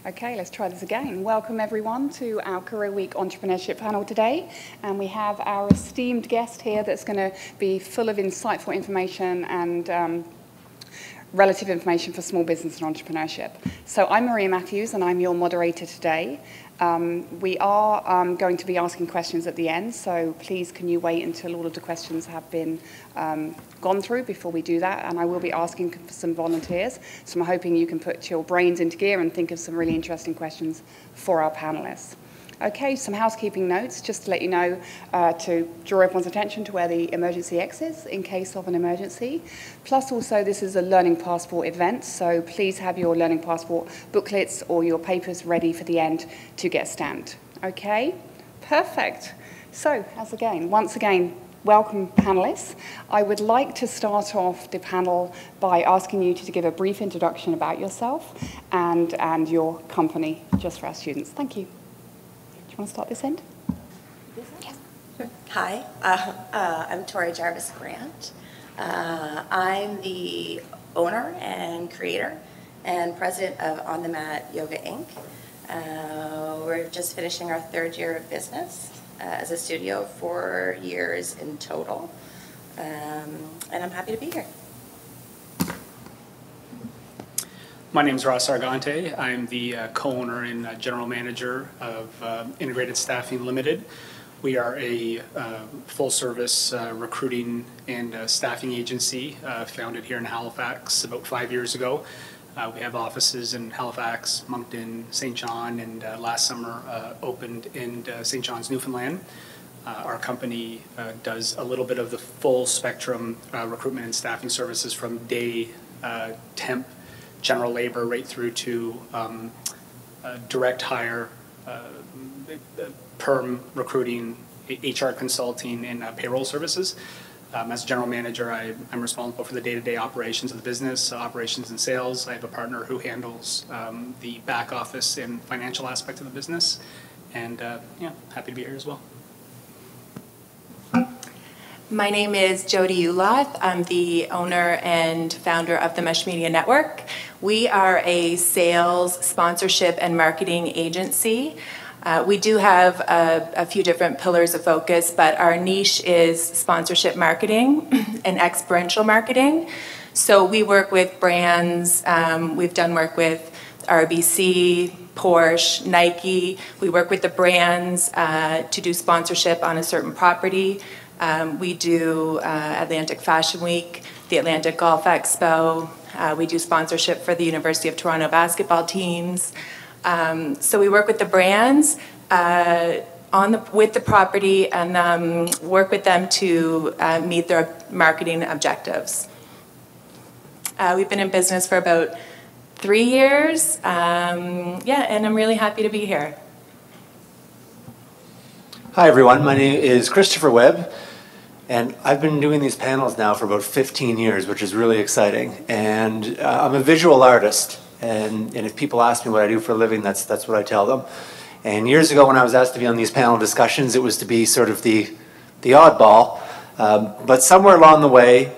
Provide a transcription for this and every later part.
Okay, let's try this again. Welcome everyone to our Career Week Entrepreneurship panel today. And we have our esteemed guest here that's going to be full of insightful information and relative information for small business and entrepreneurship. So I'm Maria Matthews and I'm your moderator today. We are going to be asking questions at the end, so please can you wait until all of the questions have been gone through before we do that, and I will be asking for some volunteers, so I'm hoping you can put your brains into gear and think of some really interesting questions for our panelists. Okay, some housekeeping notes, just to let you know, to draw everyone's attention to where the emergency exit is in case of an emergency. Plus also, this is a Learning Passport event, so please have your Learning Passport booklets or your papers ready for the end to get stamped. Okay, perfect. So, once again, welcome panelists. I would like to start off the panel by asking you to give a brief introduction about yourself and your company, just for our students. Thank you. Do you want to start this end? Yes. Sure. Hi, I'm Tori Jarvis Grant. I'm the owner and creator and president of On The Mat Yoga Inc. We're just finishing our third year of business as a studio, 4 years in total, and I'm happy to be here. My name is Ross Argante. I'm the co-owner and general manager of Integrated Staffing Limited. We are a full-service recruiting and staffing agency founded here in Halifax about 5 years ago. We have offices in Halifax, Moncton, St. John, and last summer opened in St. John's, Newfoundland. Our company does a little bit of the full spectrum recruitment and staffing services from day temp general labor right through to direct hire, perm recruiting, HR consulting, and payroll services. As general manager, I'm responsible for the day-to-day operations of the business, operations and sales. I have a partner who handles the back office and financial aspect of the business. And yeah, happy to be here as well. My name is Jody Uloth. I'm the owner and founder of the Mesh Media Network. We are a sales, sponsorship, and marketing agency. We do have a few different pillars of focus, but our niche is sponsorship marketing and experiential marketing. So we work with brands. We've done work with RBC, Porsche, Nike. We work with the brands to do sponsorship on a certain property. We do Atlantic Fashion Week, the Atlantic Golf Expo. We do sponsorship for the University of Toronto basketball teams. So we work with the brands with the property and work with them to meet their marketing objectives. We've been in business for about 3 years. Yeah, and I'm really happy to be here. Hi everyone, my name is Christopher Webb. And I've been doing these panels now for about 15 years, which is really exciting. And I'm a visual artist. And if people ask me what I do for a living, that's what I tell them. And years ago when I was asked to be on these panel discussions, it was to be sort of the oddball. But somewhere along the way,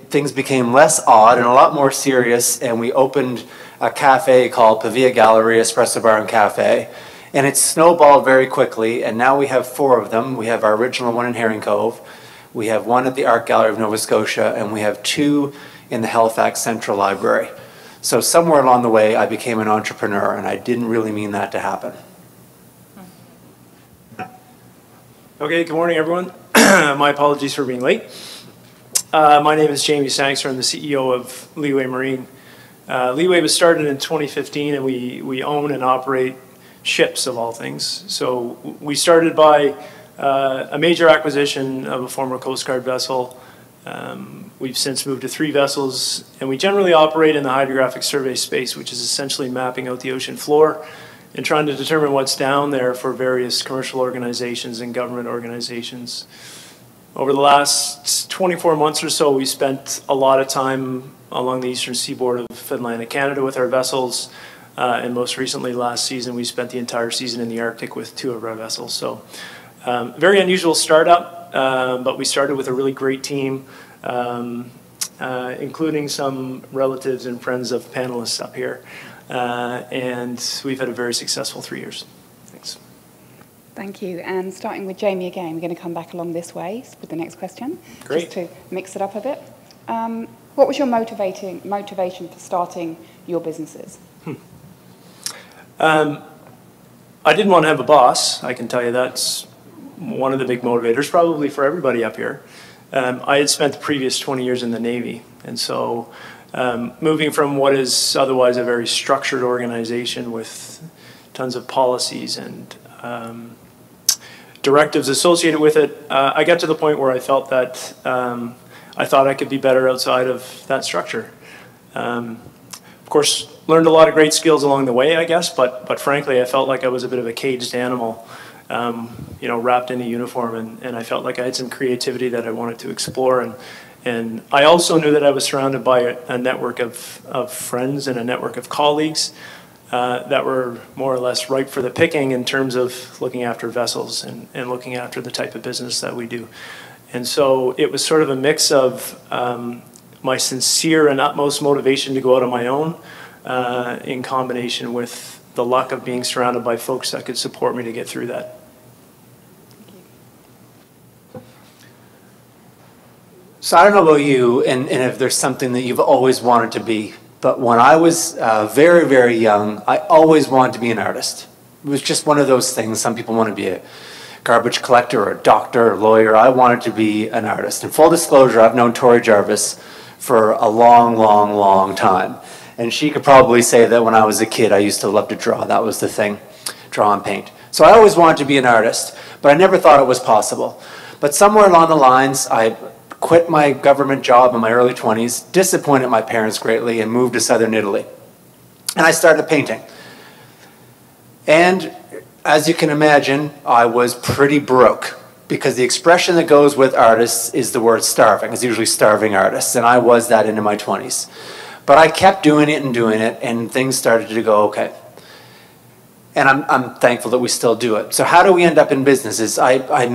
things became less odd and a lot more serious. And we opened a cafe called Pavia Gallery Espresso Bar and Cafe. And it snowballed very quickly. And now we have 4 of them. We have our original one in Herring Cove. We have 1 at the Art Gallery of Nova Scotia, and we have 2 in the Halifax Central Library. So somewhere along the way, I became an entrepreneur, and I didn't really mean that to happen. Okay, good morning, everyone. My apologies for being late. My name is Jamie Sangster. I'm the CEO of Leeway Marine. Leeway was started in 2015, and we own and operate ships, of all things. So we started by a major acquisition of a former Coast Guard vessel. We've since moved to 3 vessels, and we generally operate in the hydrographic survey space, which is essentially mapping out the ocean floor and trying to determine what's down there for various commercial organizations and government organizations. Over the last 24 months or so, we spent a lot of time along the eastern seaboard of Atlantic Canada with our vessels, and most recently last season, we spent the entire season in the Arctic with 2 of our vessels. So. Very unusual startup, but we started with a really great team, including some relatives and friends of panelists up here. and we've had a very successful 3 years. Thanks. Thank you. And starting with Jamie again, we're going to come back along this way with the next question. Great. Just to mix it up a bit. What was your motivation for starting your businesses? I didn't want to have a boss. I can tell you that's one of the big motivators, probably for everybody up here. I had spent the previous 20 years in the Navy, and so moving from what is otherwise a very structured organization with tons of policies and directives associated with it, I got to the point where I felt that I thought I could be better outside of that structure. Of course, learned a lot of great skills along the way, I guess, but frankly, I felt like I was a bit of a caged animal, you know, wrapped in a uniform, and I felt like I had some creativity that I wanted to explore, and I also knew that I was surrounded by a network of friends and a network of colleagues that were more or less ripe for the picking in terms of looking after vessels and looking after the type of business that we do. And so it was sort of a mix of my sincere and utmost motivation to go out on my own in combination with the luck of being surrounded by folks that could support me to get through that. So I don't know about you, and if there's something that you've always wanted to be, but when I was very, very young, I always wanted to be an artist. It was just one of those things. Some people want to be a garbage collector or a doctor or a lawyer. I wanted to be an artist. In full disclosure, I've known Tori Jarvis for a long, long, long time. And she could probably say that when I was a kid, I used to love to draw. That was the thing, draw and paint. So I always wanted to be an artist, but I never thought it was possible. But somewhere along the lines, I quit my government job in my early 20s, disappointed my parents greatly, and moved to southern Italy. And I started painting. And as you can imagine, I was pretty broke, because the expression that goes with artists is the word starving. It's usually starving artists, and I was that into my 20s. But I kept doing it, and things started to go okay. And I'm thankful that we still do it. So how do we end up in businesses? I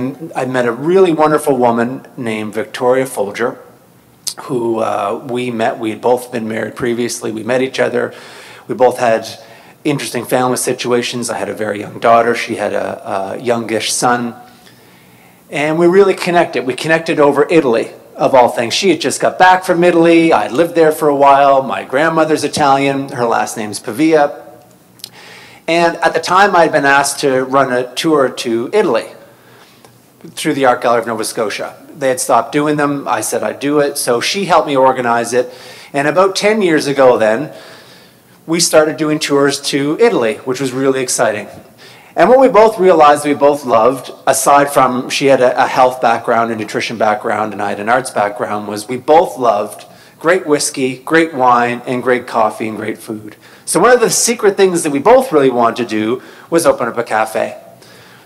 met a really wonderful woman named Victoria Folger, who we met. We had both been married previously. We met each other. We both had interesting family situations. I had a very young daughter. She had a youngish son. And we really connected. We connected over Italy, of all things. She had just got back from Italy. I lived there for a while. My grandmother's Italian. Her last name's Pavia. And at the time, I'd been asked to run a tour to Italy through the Art Gallery of Nova Scotia. They had stopped doing them. I said I'd do it. So she helped me organize it. And about 10 years ago then, we started doing tours to Italy, which was really exciting. And what we both realized we both loved, aside from she had a health background, a nutrition background, and I had an arts background, was we both loved great whiskey, great wine, and great coffee and great food. So one of the secret things that we both really wanted to do was open up a cafe.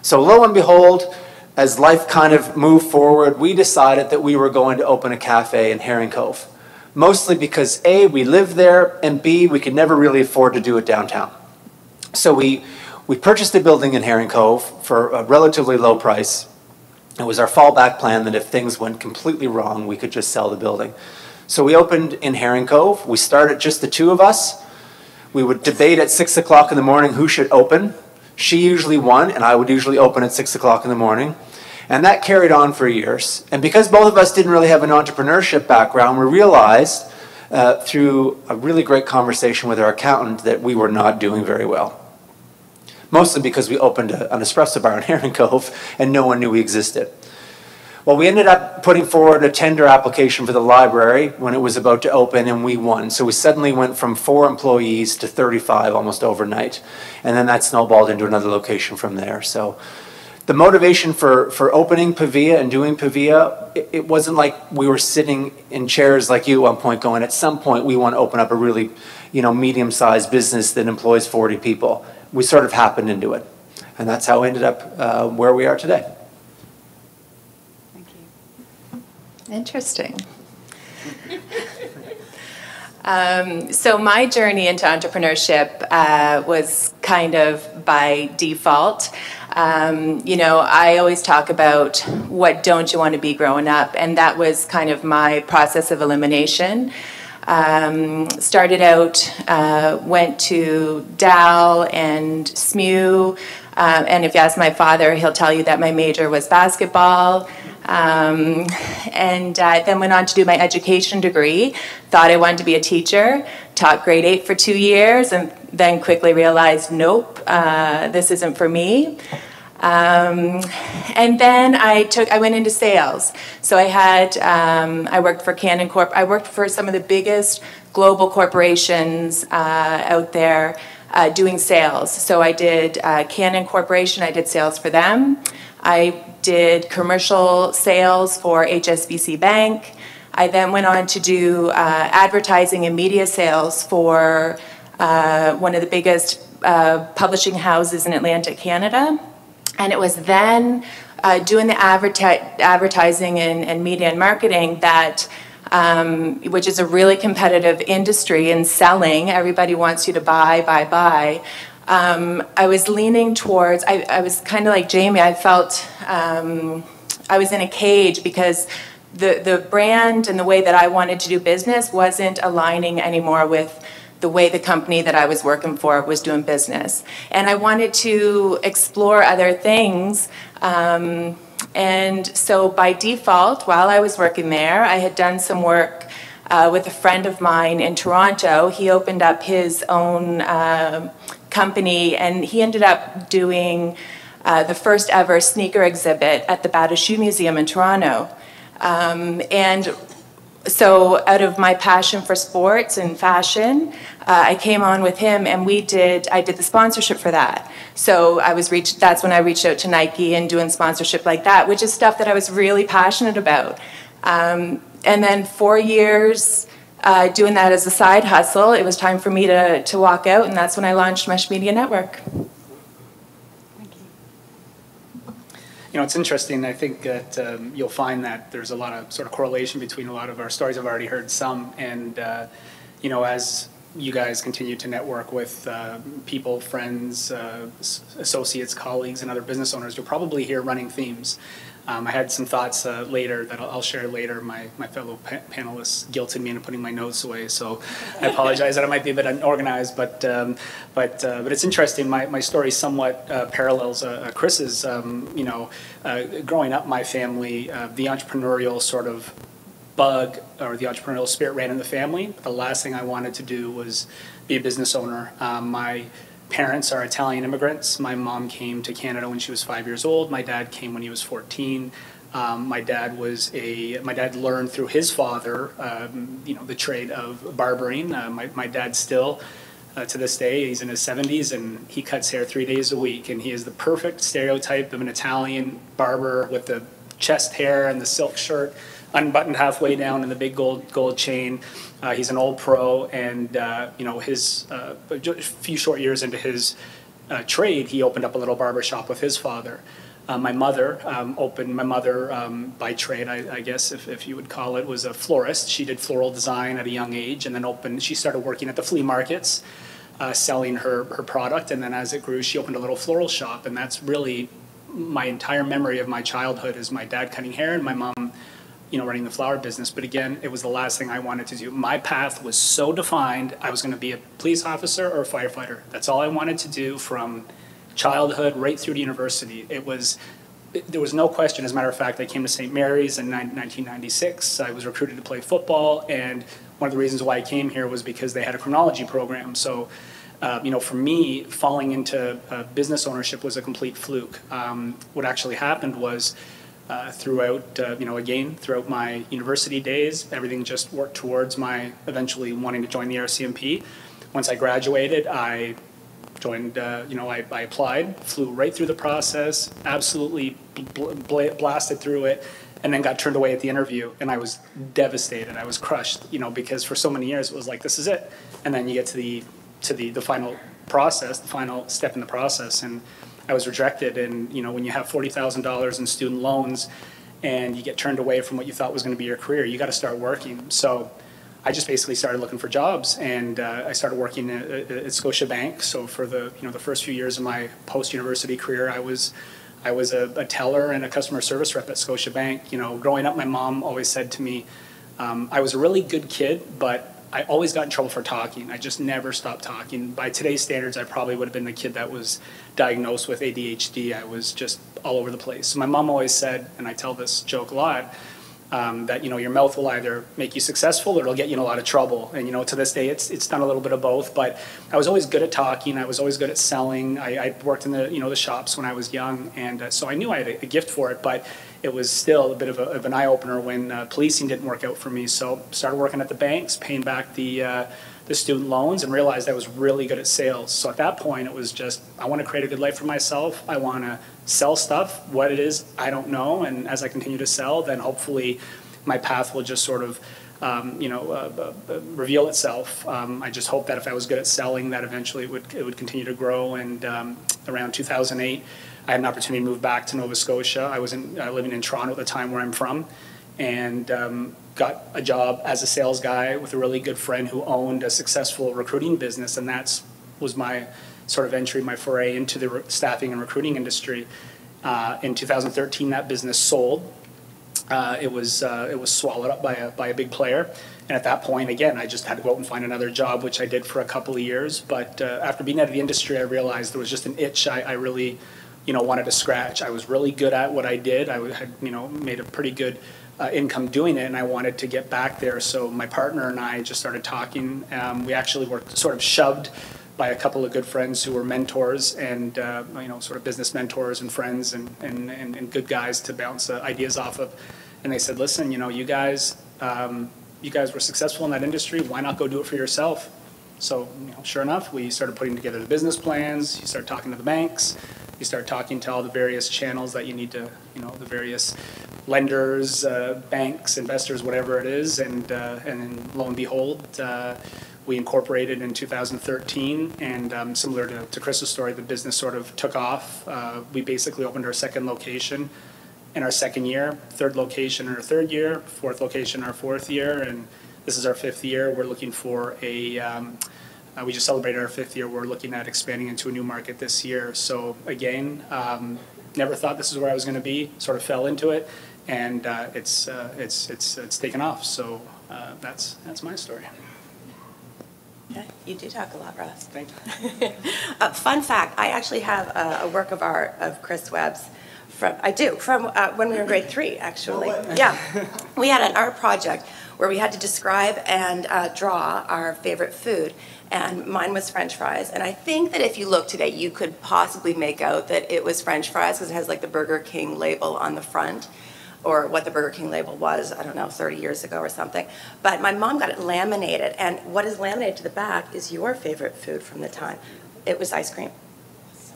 So lo and behold, as life kind of moved forward, we decided that we were going to open a cafe in Herring Cove. Mostly because A, we lived there, and B, we could never really afford to do it downtown. So we purchased a building in Herring Cove for a relatively low price. It was our fallback plan that if things went completely wrong, we could just sell the building. So we opened in Herring Cove. We started just the two of us. We would debate at 6 o'clock in the morning who should open. She usually won, and I would usually open at 6 o'clock in the morning. And that carried on for years. And because both of us didn't really have an entrepreneurship background, we realized through a really great conversation with our accountant that we were not doing very well. Mostly because we opened an espresso bar in Herring Cove and no one knew we existed. Well, we ended up putting forward a tender application for the library when it was about to open, and we won. So we suddenly went from 4 employees to 35 almost overnight. And then that snowballed into another location from there. So the motivation for opening Pavia and doing Pavia, it wasn't like we were sitting in chairs like you at one point going, at some point we want to open up a really, medium-sized business that employs 40 people. We sort of happened into it. And that's how we ended up where we are today. Thank you. Interesting. So my journey into entrepreneurship was kind of by default. I always talk about what don't you want to be growing up, and that was kind of my process of elimination. Started out, went to Dal and SMU, and if you ask my father, he'll tell you that my major was basketball. And then went on to do my education degree. Thought I wanted to be a teacher. Taught grade 8 for 2 years, and then quickly realized, nope, this isn't for me. And then I went into sales. So I worked for Canon Corp. I worked for some of the biggest global corporations out there doing sales. So I did Canon Corporation, I did sales for them. I did commercial sales for HSBC Bank. I then went on to do advertising and media sales for one of the biggest publishing houses in Atlantic Canada. And it was then doing the advertising and media and marketing that, which is a really competitive industry in selling. Everybody wants you to buy. I was leaning towards, I was kind of like Jamie, I felt I was in a cage because the brand and the way that I wanted to do business wasn't aligning anymore with the way the company that I was working for was doing business. And I wanted to explore other things. And so by default, while I was working there, I had done some work with a friend of mine in Toronto. He opened up his own company, and he ended up doing the first ever sneaker exhibit at the Bata Shoe Museum in Toronto. And so out of my passion for sports and fashion, I came on with him, and I did the sponsorship for that. So that's when I reached out to Nike and doing sponsorship like that, which is stuff that I was really passionate about. And then 4 years doing that as a side hustle, it was time for me to walk out, and that's when I launched Mesh Media Network. You know, it's interesting. I think that you'll find that there's a lot of sort of correlation between a lot of our stories. I've already heard some, and you know, as you guys continue to network with people, friends, associates, colleagues, and other business owners, you'll probably hear running themes. I had some thoughts later that I'll share later. My fellow panelists guilted me into putting my notes away, so I apologize that I might be a bit unorganized. But it's interesting. My story somewhat parallels Chris's. You know, growing up, my family, the entrepreneurial sort of bug or the entrepreneurial spirit ran in the family. The last thing I wanted to do was be a business owner. My parents are Italian immigrants. My mom came to Canada when she was 5 years old. My dad came when he was 14. My dad learned through his father, you know, the trade of barbering. My dad still, to this day, he's in his 70s, and he cuts hair 3 days a week. And he is the perfect stereotype of an Italian barber with the chest hair and the silk shirt unbuttoned halfway down and the big gold chain. He's an old pro, and you know, his a few short years into his trade, he opened up a little barber shop with his father. My mother by trade, I guess if you would call it, was a florist. She did floral design at a young age, and then she started working at the flea markets, selling her product, and then as it grew, she opened a little floral shop, and that's really my entire memory of my childhood is my dad cutting hair and my mom, you know, running the flower business. But again, it was the last thing I wanted to do. My path was so defined. I was going to be a police officer or a firefighter. That's all I wanted to do from childhood right through to university. There was no question. As a matter of fact, I came to St. Mary's in 1996. I was recruited to play football, and one of the reasons why I came here was because they had a criminology program. So, you know, for me, falling into business ownership was a complete fluke. What actually happened was throughout, you know, again, throughout my university days, everything just worked towards my eventually wanting to join the RCMP. Once I graduated, I joined, you know, I applied, flew right through the process, absolutely blasted through it, and then got turned away at the interview, and I was devastated. I was crushed, you know, because for so many years it was like, this is it. And then you get to the final process, the final step in the process, and I was rejected. And you know, when you have $40,000 in student loans and you get turned away from what you thought was going to be your career, you got to start working. So I just basically started looking for jobs, and I started working at Scotiabank. So for the first few years of my post-university career, I was a teller and a customer service rep at Scotiabank. You know, growing up, my mom always said to me, I was a really good kid, but I always got in trouble for talking. I just never stopped talking. By today's standards, I probably would have been the kid that was diagnosed with ADHD. I was just all over the place. So my mom always said, and I tell this joke a lot, that, you know, your mouth will either make you successful or it'll get you in a lot of trouble. And, you know, to this day, it's done a little bit of both. But I was always good at talking. I was always good at selling. I worked in the, you know, the shops when I was young. And so I knew I had a gift for it. But it was still a bit of an eye-opener when policing didn't work out for me. So started working at the banks, paying back the student loans, and realized I was really good at sales. So at that point, it was just, I want to create a good life for myself. I want to sell stuff. What it is, I don't know. And as I continue to sell, then hopefully my path will just sort of, reveal itself. I just hope that if I was good at selling, that eventually it would continue to grow. And around 2008, I had an opportunity to move back to Nova Scotia. I was living in Toronto at the time, where I'm from, and got a job as a sales guy with a really good friend who owned a successful recruiting business, and that was my sort of entry, my foray into the staffing and recruiting industry. In 2013, that business sold. It was swallowed up by a big player, and at that point, again, I just had to go out and find another job, which I did for a couple of years. But after being out of the industry, I realized there was just an itch I really, you know, wanted to scratch. I was really good at what I did. I had, you know, made a pretty good income doing it, and I wanted to get back there. So my partner and I just started talking. We actually were sort of shoved by a couple of good friends who were mentors and, you know, sort of business mentors and friends and good guys to bounce ideas off of. And they said, listen, you know, you guys were successful in that industry. Why not go do it for yourself? So, you know, sure enough, we started putting together the business plans. You start talking to the banks. You start talking to all the various channels that you need to, you know, the various lenders, banks, investors, whatever it is. And then lo and behold, we incorporated in 2013, and similar to Chris's story, the business sort of took off. We basically opened our second location in our second year, third location in our third year, fourth location in our fourth year, and this is our fifth year. We're looking for we just celebrated our fifth year. We're looking at expanding into a new market this year. So again, never thought this is where I was going to be. Sort of fell into it, and it's taken off. So that's my story. Yeah, you do talk a lot, Ross. Thank you. Fun fact, I actually have a work of art of Chris Webb's from when we were in grade 3, actually. Yeah, we had an art project where we had to describe and draw our favorite food, and mine was French fries. And I think that if you look today, you could possibly make out that it was French fries because it has like the Burger King label on the front, or what the Burger King label was, I don't know, 30 years ago or something. But my mom got it laminated, and what is laminated to the back is your favorite food from the time. It was ice cream.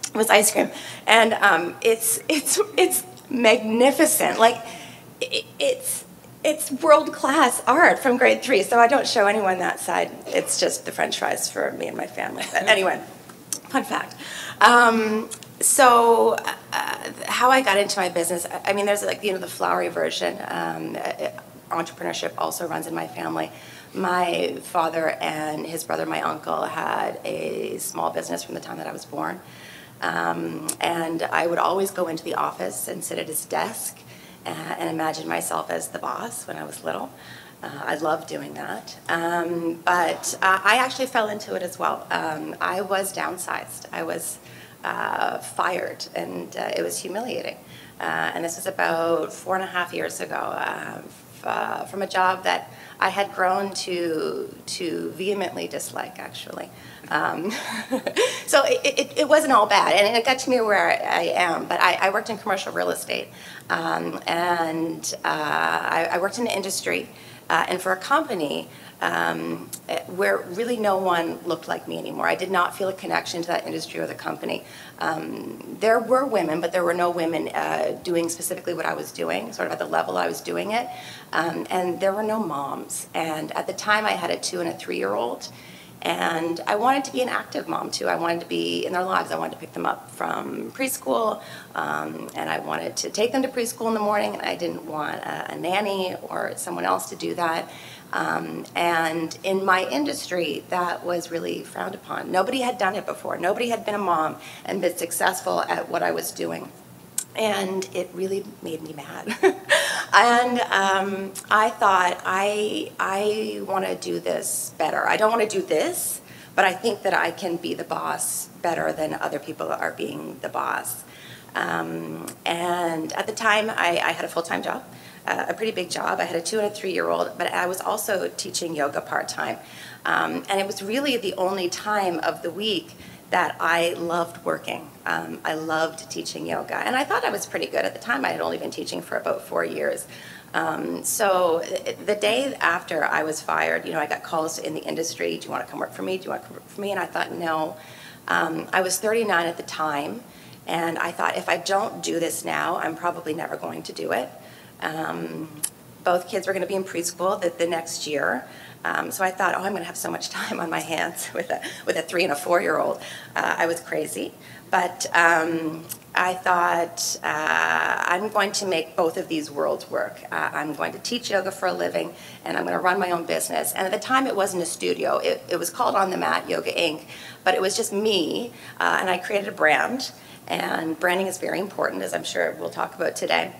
It was ice cream, and it's magnificent. Like it's world-class art from grade 3. So I don't show anyone that side. It's just the French fries for me and my family. But anyway, fun fact. So how I got into my business, I mean, there's like, you know, the flowery version. Entrepreneurship also runs in my family. My father and his brother, my uncle, had a small business from the time that I was born. And I would always go into the office and sit at his desk and imagine myself as the boss when I was little. I loved doing that. But I actually fell into it as well. I was downsized. I was fired, and it was humiliating. And this was about 4.5 years ago, from a job that I had grown to vehemently dislike, actually. So it wasn't all bad, and it got to me where I am. But I worked in commercial real estate, and I worked in the industry, and for a company where really no one looked like me anymore. I did not feel a connection to that industry or the company. There were women, but there were no women doing specifically what I was doing, sort of at the level I was doing it. And there were no moms. And at the time, I had a 2- and a 3-year-old. And I wanted to be an active mom, too. I wanted to be in their lives. I wanted to pick them up from preschool, and I wanted to take them to preschool in the morning, and I didn't want a nanny or someone else to do that. And in my industry, that was really frowned upon. Nobody had done it before. Nobody had been a mom and been successful at what I was doing. And it really made me mad. And I thought, I want to do this better. I don't want to do this, but I think that I can be the boss better than other people are being the boss. And at the time, I had a full-time job, a pretty big job. I had a 2 and a 3-year-old, but I was also teaching yoga part-time. And it was really the only time of the week that I loved working. I loved teaching yoga. And I thought I was pretty good at the time. I had only been teaching for about 4 years. So the day after I was fired, I got calls in the industry, do you want to come work for me? Do you want to come work for me? And I thought, no. I was 39 at the time, and I thought, if I don't do this now, I'm probably never going to do it. Both kids were going to be in preschool the next year. So I thought, I'm going to have so much time on my hands with a 3 and a 4-year-old. I was crazy. But I thought, I'm going to make both of these worlds work. I'm going to teach yoga for a living, and I'm going to run my own business. And at the time, it wasn't a studio. It was called On the Mat Yoga Inc., but it was just me, and I created a brand. And branding is very important, as I'm sure we'll talk about today.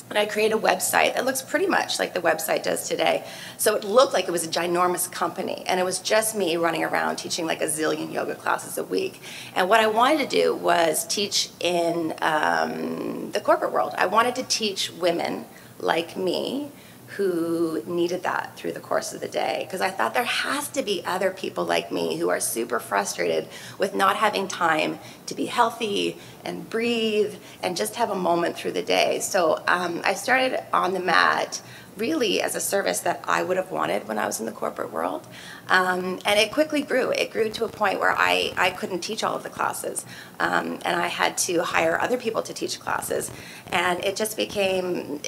And I created a website that looks pretty much like the website does today. So it looked like it was a ginormous company, and it was just me running around teaching like a zillion yoga classes a week. And what I wanted to do was teach in the corporate world. I wanted to teach women like me who needed that through the course of the day, because I thought there has to be other people like me who are super frustrated with not having time to be healthy and breathe and just have a moment through the day. So I started On the Mat really as a service that I would have wanted when I was in the corporate world. And it quickly grew. It grew to a point where I couldn't teach all of the classes. And I had to hire other people to teach classes. And it just became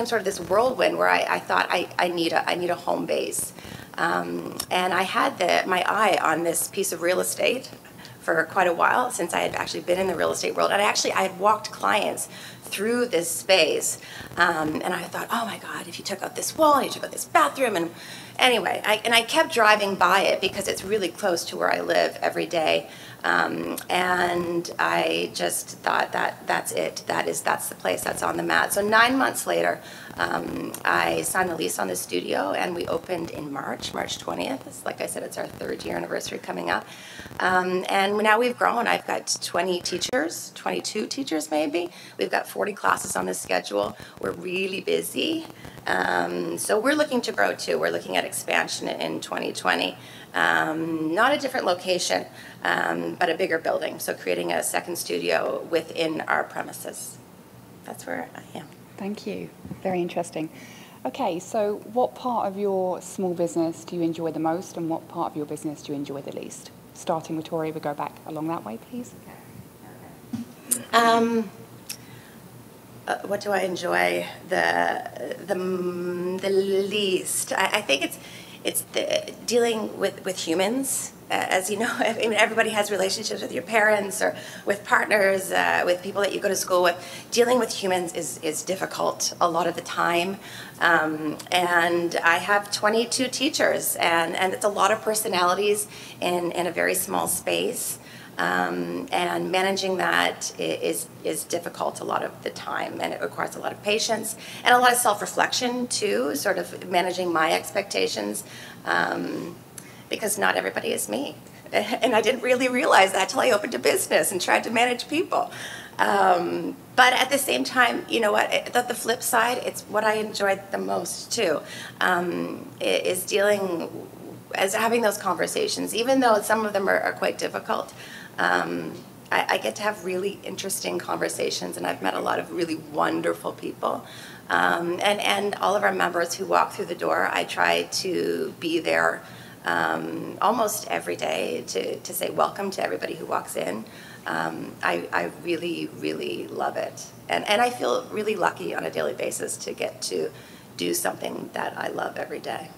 sort of this whirlwind where I thought I need a home base. And I had my eye on this piece of real estate for quite a while, since I had actually been in the real estate world. And I had walked clients through this space. And I thought, oh my God, if you took out this wall and you took out this bathroom. And anyway, I kept driving by it because it's really close to where I live every day. And I just thought that's it. That's the place, that's On the Mat. So 9 months later, I signed a lease on the studio, and we opened in March 20th. Like I said, it's our 3rd year anniversary coming up. And now we've grown. I've got 22 teachers maybe. We've got 40 classes on the schedule. We're really busy. So we're looking to grow too. We're looking at expansion in 2020. Not a different location, but a bigger building. So creating a second studio within our premises. That's where I am. Thank you. Very interesting. Okay, so what part of your small business do you enjoy the most, and what part of your business do you enjoy the least? Starting with Tori, we'll go back along that way, please. What do I enjoy the least? I think it's dealing with humans. As you know, I mean, everybody has relationships with your parents or with partners, with people that you go to school with. Dealing with humans is difficult a lot of the time. And I have 22 teachers, and it's a lot of personalities in a very small space. And managing that is difficult a lot of the time, and it requires a lot of patience and a lot of self-reflection too, sort of managing my expectations, because not everybody is me. And I didn't really realize that till I opened a business and tried to manage people. But at the same time, you know what, the flip side, it's what I enjoyed the most too, is having those conversations, even though some of them are quite difficult. I get to have really interesting conversations, and I've met a lot of really wonderful people. And all of our members who walk through the door, I try to be there almost every day to say welcome to everybody who walks in. I really, really love it. And I feel really lucky on a daily basis to get to do something that I love every day.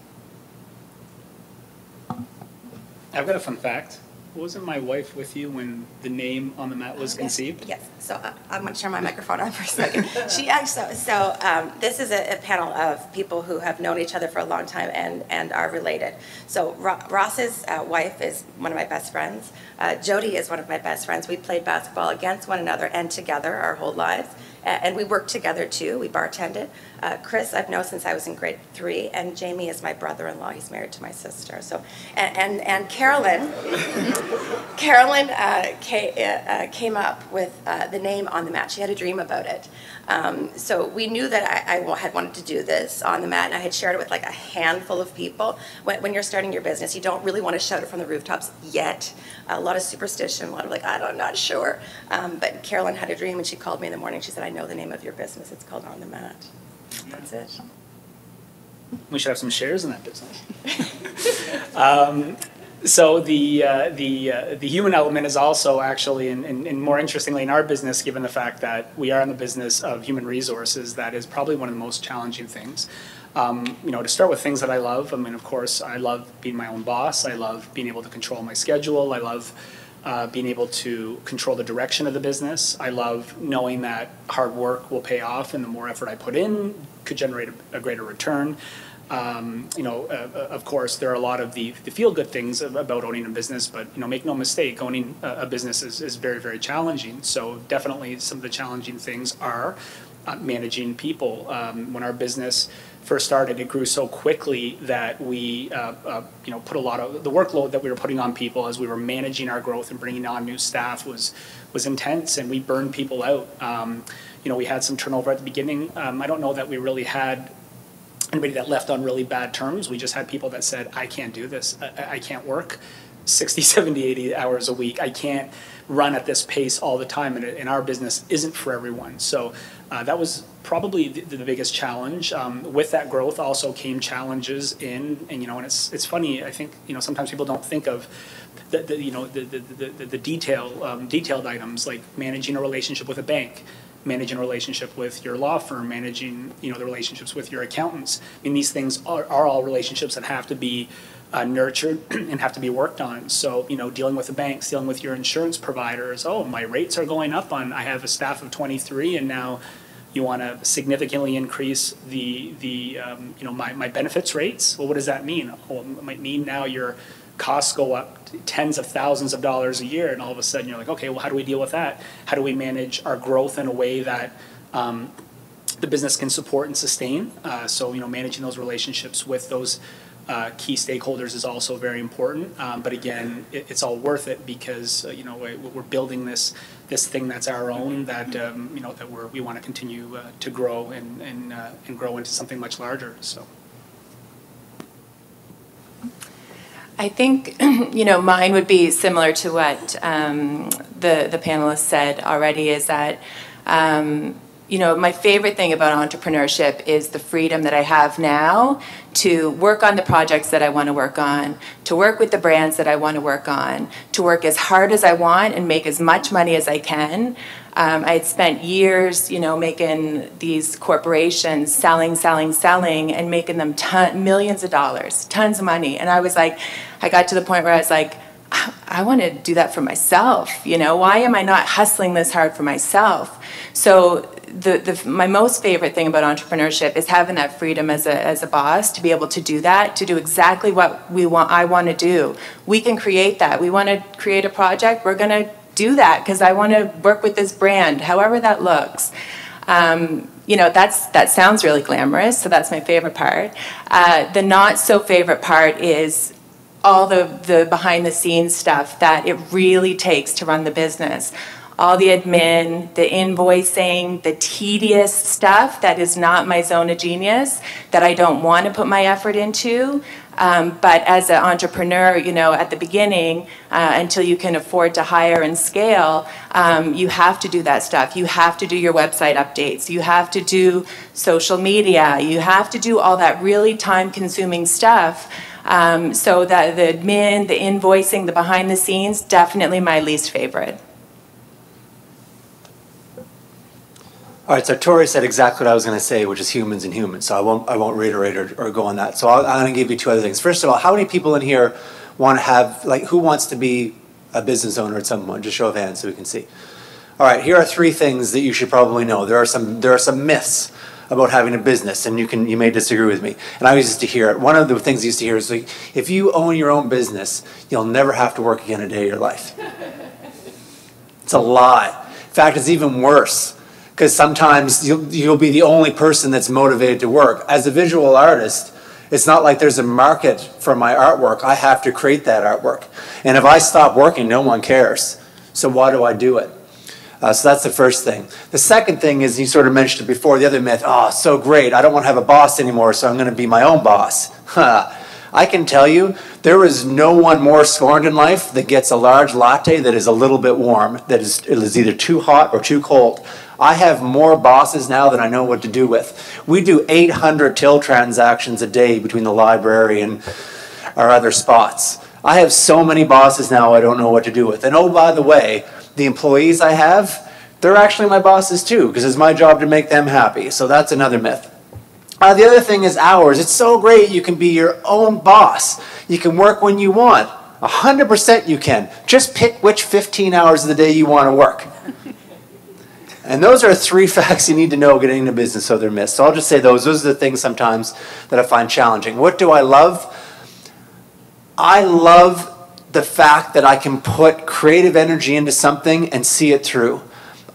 I've got a fun fact. Wasn't my wife with you when the name On the Mat was conceived? Yes. So I'm going to turn my microphone on for a second. This is a panel of people who have known each other for a long time and are related. So Ross's wife is one of my best friends. Jody is one of my best friends. We played basketball against one another and together our whole lives. And we worked together too. We bartended. Chris, I've known since I was in grade 3, and Jamie is my brother-in-law. He's married to my sister. So, and Carolyn, Carolyn came up with the name On the Mat. She had a dream about it. So we knew that I had wanted to do this on the mat, and I had shared it with like a handful of people. When you're starting your business, you don't really want to shout it from the rooftops yet. A lot of superstition, a lot of like, I'm not sure. But Carolyn had a dream, and she called me in the morning. She said, I know the name of your business. It's called On the Mat. That's it. We should have some shares in that business. So the human element is also actually, and more interestingly in our business, given the fact that we are in the business of human resources, that is probably one of the most challenging things. To start with things that I love, I mean, of course, I love being my own boss. I love being able to control my schedule. I love being able to control the direction of the business. I love knowing that hard work will pay off, and the more effort I put in could generate a greater return. Of course, there are a lot of the feel-good things about owning a business, but make no mistake, owning a business is very, very challenging. So definitely some of the challenging things are managing people. When our business first started, it grew so quickly that we put a lot of the workload that we were putting on people as we were managing our growth and bringing on new staff was intense, and we burned people out. We had some turnover at the beginning. I don't know that we really had anybody that left on really bad terms. We just had people that said, I can't do this. I can't work 60, 70, 80 hours a week. I can't run at this pace all the time, and our business isn't for everyone. So that was probably the biggest challenge. With that growth also came challenges and it's funny, I think, sometimes people don't think of the detailed items like managing a relationship with a bank, managing a relationship with your law firm, managing the relationships with your accountants. I mean, these things are all relationships that have to be nurtured and have to be worked on. So dealing with the banks, dealing with your insurance providers. Oh, my rates are going up I have a staff of 23, and now you want to significantly increase my benefits rates. Well, what does that mean? Well, it might mean now your costs go up tens of thousands of dollars a year, and all of a sudden you're like, okay, well, how do we deal with that? How do we manage our growth in a way that the business can support and sustain? So managing those relationships with those key stakeholders is also very important. But again, it's all worth it because we're building this thing that's our own, that we want to continue to grow and grow into something much larger. So. I think, mine would be similar to what the panelists said already, is that, my favorite thing about entrepreneurship is the freedom that I have now to work on the projects that I want to work on, to work with the brands that I want to work on, to work as hard as I want and make as much money as I can. I had spent years, making these corporations selling, and making them millions of dollars, tons of money. And I got to the point where I was like, I want to do that for myself. Why am I not hustling this hard for myself? So my most favorite thing about entrepreneurship is having that freedom as a boss to be able to do that, to do exactly what I want to do. We can create that. We want to create a project. We're going to do that because I want to work with this brand, however that looks. That sounds really glamorous, so that's my favorite part. The not so favorite part is all the behind the scenes stuff that it really takes to run the business. All the admin, the invoicing, the tedious stuff that is not my zone of genius, that I don't want to put my effort into. But as an entrepreneur, at the beginning, until you can afford to hire and scale, you have to do that stuff. You have to do your website updates. You have to do social media. You have to do all that really time-consuming stuff. So that the admin, the invoicing, the behind the scenes, definitely my least favorite. All right, so Tori said exactly what I was going to say, which is humans and humans. So I won't reiterate or go on that. So I'm going to give you two other things. First of all, how many people in here want to have, who wants to be a business owner at some point? Just show of hands so we can see. All right, here are three things that you should probably know. There are some myths about having a business, and you may disagree with me. And I used to hear it. One of the things I used to hear is, if you own your own business, you'll never have to work again a day of your life. It's a lie. In fact, it's even worse. because sometimes you'll be the only person that's motivated to work. As a visual artist, it's not like there's a market for my artwork. I have to create that artwork. And if I stop working, no one cares. So why do I do it? So that's the first thing. The second thing is, you sort of mentioned it before, the other myth, oh, so great, I don't want to have a boss anymore, so I'm going to be my own boss. I can tell you, there is no one more scorned in life that gets a large latte that is a little bit warm, that is either too hot or too cold. I have more bosses now than I know what to do with. We do 800 till transactions a day between the library and our other spots. I have so many bosses now I don't know what to do with. And oh, by the way, the employees I have, they're actually my bosses too, because it's my job to make them happy. So that's another myth. The other thing is hours. It's so great you can be your own boss. You can work when you want. 100% you can. Just pick which 15 hours of the day you want to work. And those are 3 facts you need to know getting into business, so they're missed. So I'll just say those. Those are the things sometimes that I find challenging. What do I love? I love the fact that I can put creative energy into something and see it through.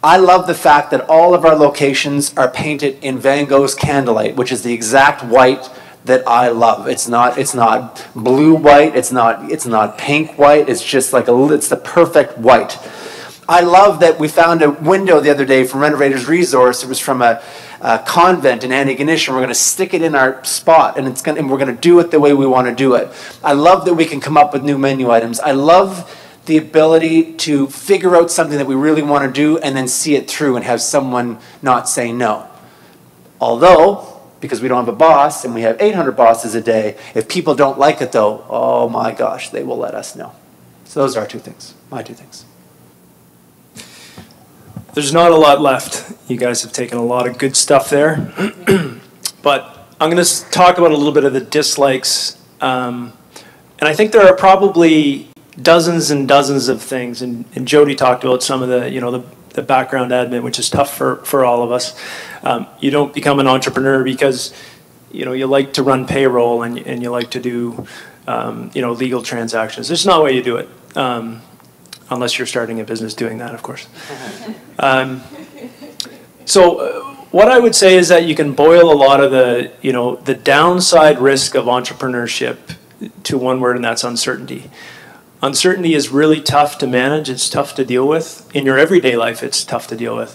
I love the fact that all of our locations are painted in Van Gogh's Candlelight, which is the exact white that I love. It's not blue white, it's not pink white, it's just like it's the perfect white. I love that we found a window the other day from Renovators Resource. It was from a convent in Antigonish, and we're going to stick it in our spot, and we're going to do it the way we want to do it. I love that we can come up with new menu items. I love the ability to figure out something that we really want to do and then see it through and have someone not say no. Although, because we don't have a boss and we have 800 bosses a day, if people don't like it though, oh my gosh, they will let us know. So those are our 2 things, my 2 things. There's not a lot left. You guys have taken a lot of good stuff there. But I'm going to talk about a little bit of the dislikes. And I think there are probably dozens and dozens of things. And Jody talked about some of the background admin, which is tough for all of us. You don't become an entrepreneur because you like to run payroll and you like to do legal transactions. It's not the way you do it. Unless you're starting a business doing that, of course. So what I would say is that you can boil a lot of the downside risk of entrepreneurship to one word, and that's uncertainty. Uncertainty is really tough to manage. It's tough to deal with. In your everyday life, it's tough to deal with.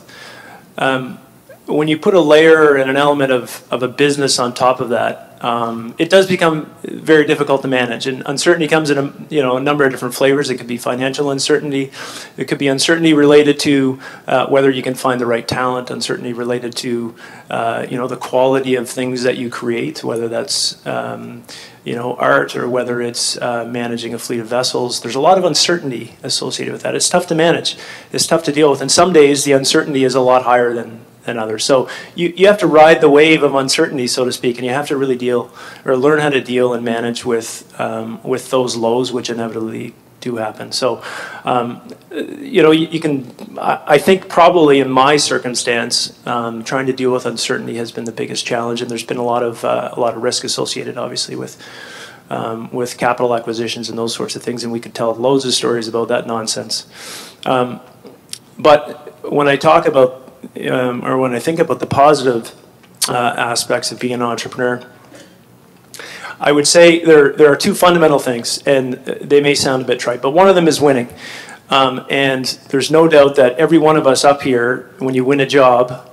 When you put a layer and an element of a business on top of that, it does become very difficult to manage. And uncertainty comes in a number of different flavors. It could be financial uncertainty. It could be uncertainty related to whether you can find the right talent. Uncertainty related to the quality of things that you create, whether that's art or whether it's managing a fleet of vessels. There's a lot of uncertainty associated with that. It's tough to manage. It's tough to deal with. And some days the uncertainty is a lot higher than others. So you have to ride the wave of uncertainty, so to speak, and you have to really deal or learn how to deal and manage with those lows, which inevitably do happen. So, you can, I think probably in my circumstance, trying to deal with uncertainty has been the biggest challenge, and there's been a lot of risk associated, obviously, with capital acquisitions and those sorts of things, and we could tell loads of stories about that nonsense. But when I talk about or when I think about the positive aspects of being an entrepreneur, I would say there are 2 fundamental things, and they may sound a bit trite, but one of them is winning. And there's no doubt that every one of us up here, when you win a job,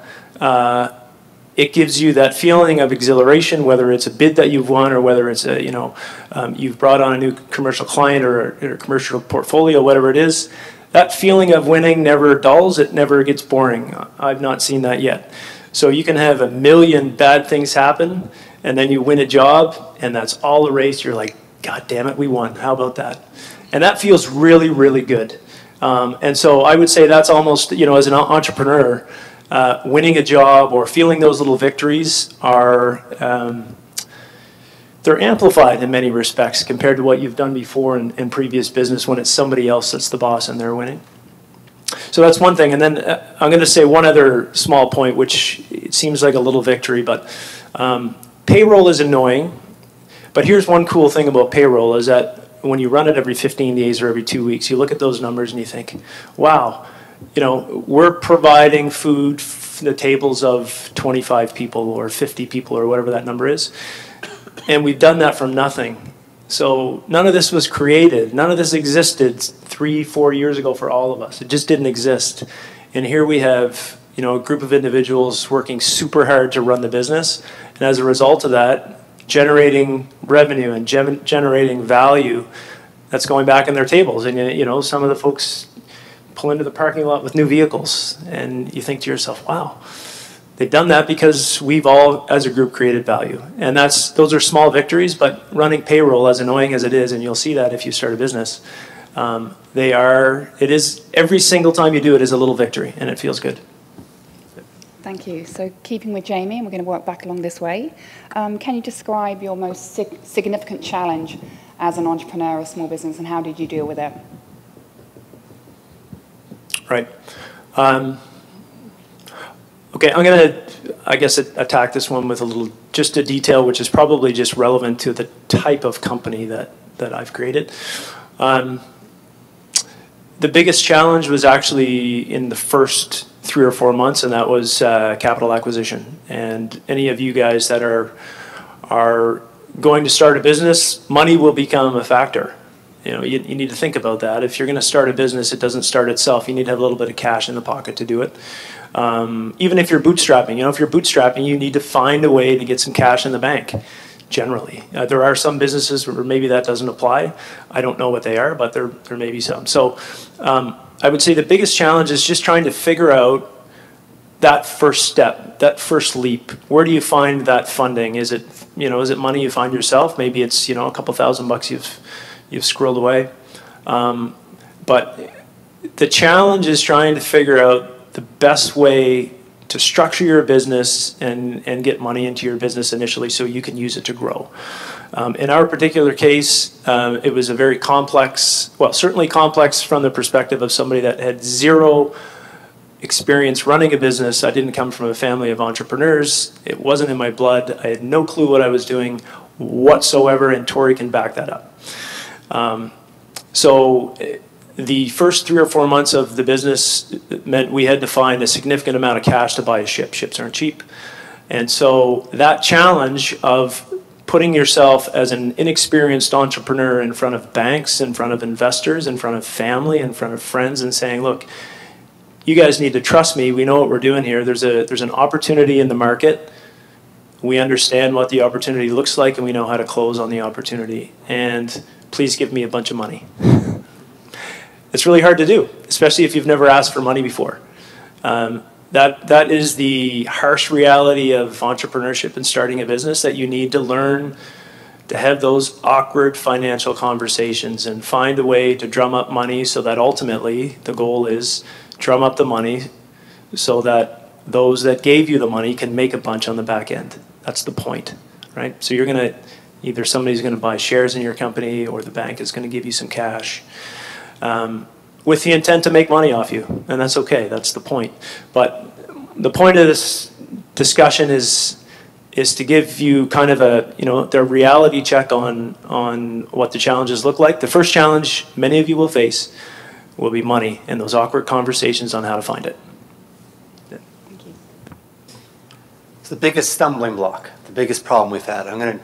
it gives you that feeling of exhilaration, whether it's a bid that you've won or whether it's you've brought on a new commercial client or a commercial portfolio, whatever it is. That feeling of winning never dulls, it never gets boring. I've not seen that yet. So you can have a million bad things happen, and then you win a job, and that's all erased. You're like, God damn it, we won. How about that? And that feels really, really good. And so I would say that's almost, as an entrepreneur, winning a job or feeling those little victories are... they're amplified in many respects compared to what you've done before in previous business when it's somebody else that's the boss and they're winning. So that's one thing. And then I'm going to say one other small point, which it seems like a little victory, but payroll is annoying. But here's one cool thing about payroll is that when you run it every 15 days or every 2 weeks, you look at those numbers and you think, wow, we're providing food the tables of 25 people or 50 people or whatever that number is. And we've done that from nothing. So none of this was created. None of this existed 3-4 years ago for all of us. It just didn't exist. And here we have, you know, a group of individuals working super hard to run the business. And as a result of that, generating revenue and generating value that's going back in their tables. And, you know, some of the folks pull into the parking lot with new vehicles. And you think to yourself, wow. They've done that because we've all, as a group, created value. And those are small victories, but running payroll, as annoying as it is, and you'll see that if you start a business, it is, every single time you do it is a little victory, and it feels good. Thank you. So keeping with Jamie, and we're going to work back along this way, can you describe your most significant challenge as an entrepreneur or small business, and how did you deal with it? Right. Okay, I'm going to, I guess, attack this one with just a detail which is probably just relevant to the type of company that I've created. The biggest challenge was actually in the first 3 or 4 months, and that was capital acquisition. And any of you guys that are going to start a business, money will become a factor. You know, you need to think about that. If you're going to start a business, it doesn't start itself. You need to have a little bit of cash in the pocket to do it. Even if you're bootstrapping, you know, if you're bootstrapping, you need to find a way to get some cash in the bank, generally. There are some businesses where maybe that doesn't apply. I don't know what they are, but there may be some. So I would say the biggest challenge is just trying to figure out that first step, that first leap. Where do you find that funding? Is it money you find yourself? Maybe it's, you know, a couple $1,000 you've squirreled away. But the challenge is trying to figure out the best way to structure your business and get money into your business initially so you can use it to grow. In our particular case, it was a very complex, well, certainly complex from the perspective of somebody that had zero experience running a business. I didn't come from a family of entrepreneurs. It wasn't in my blood. I had no clue what I was doing whatsoever, and Tori can back that up. So the first 3 or 4 months of the business meant we had to find a significant amount of cash to buy a ship. Ships aren't cheap. And so that challenge of putting yourself as an inexperienced entrepreneur in front of banks, in front of investors, in front of family, in front of friends, and saying, look, you guys need to trust me. We know what we're doing here. There's an opportunity in the market. We understand what the opportunity looks like, and we know how to close on the opportunity. And please give me a bunch of money. It's really hard to do, especially if you've never asked for money before. That is the harsh reality of entrepreneurship and starting a business, that you need to learn to have those awkward financial conversations and find a way to drum up money so that ultimately the goal is drum up the money so that those that gave you the money can make a bunch on the back end. That's the point, right? So you're going to, either somebody's going to buy shares in your company or the bank is going to give you some cash. With the intent to make money off you, and that's okay, that's the point. But the point of this discussion is to give you kind of a, you know, the reality check on what the challenges look like. The first challenge many of you will face will be money and those awkward conversations on how to find it. Thank you. It's the biggest stumbling block, the biggest problem we've had. I'm going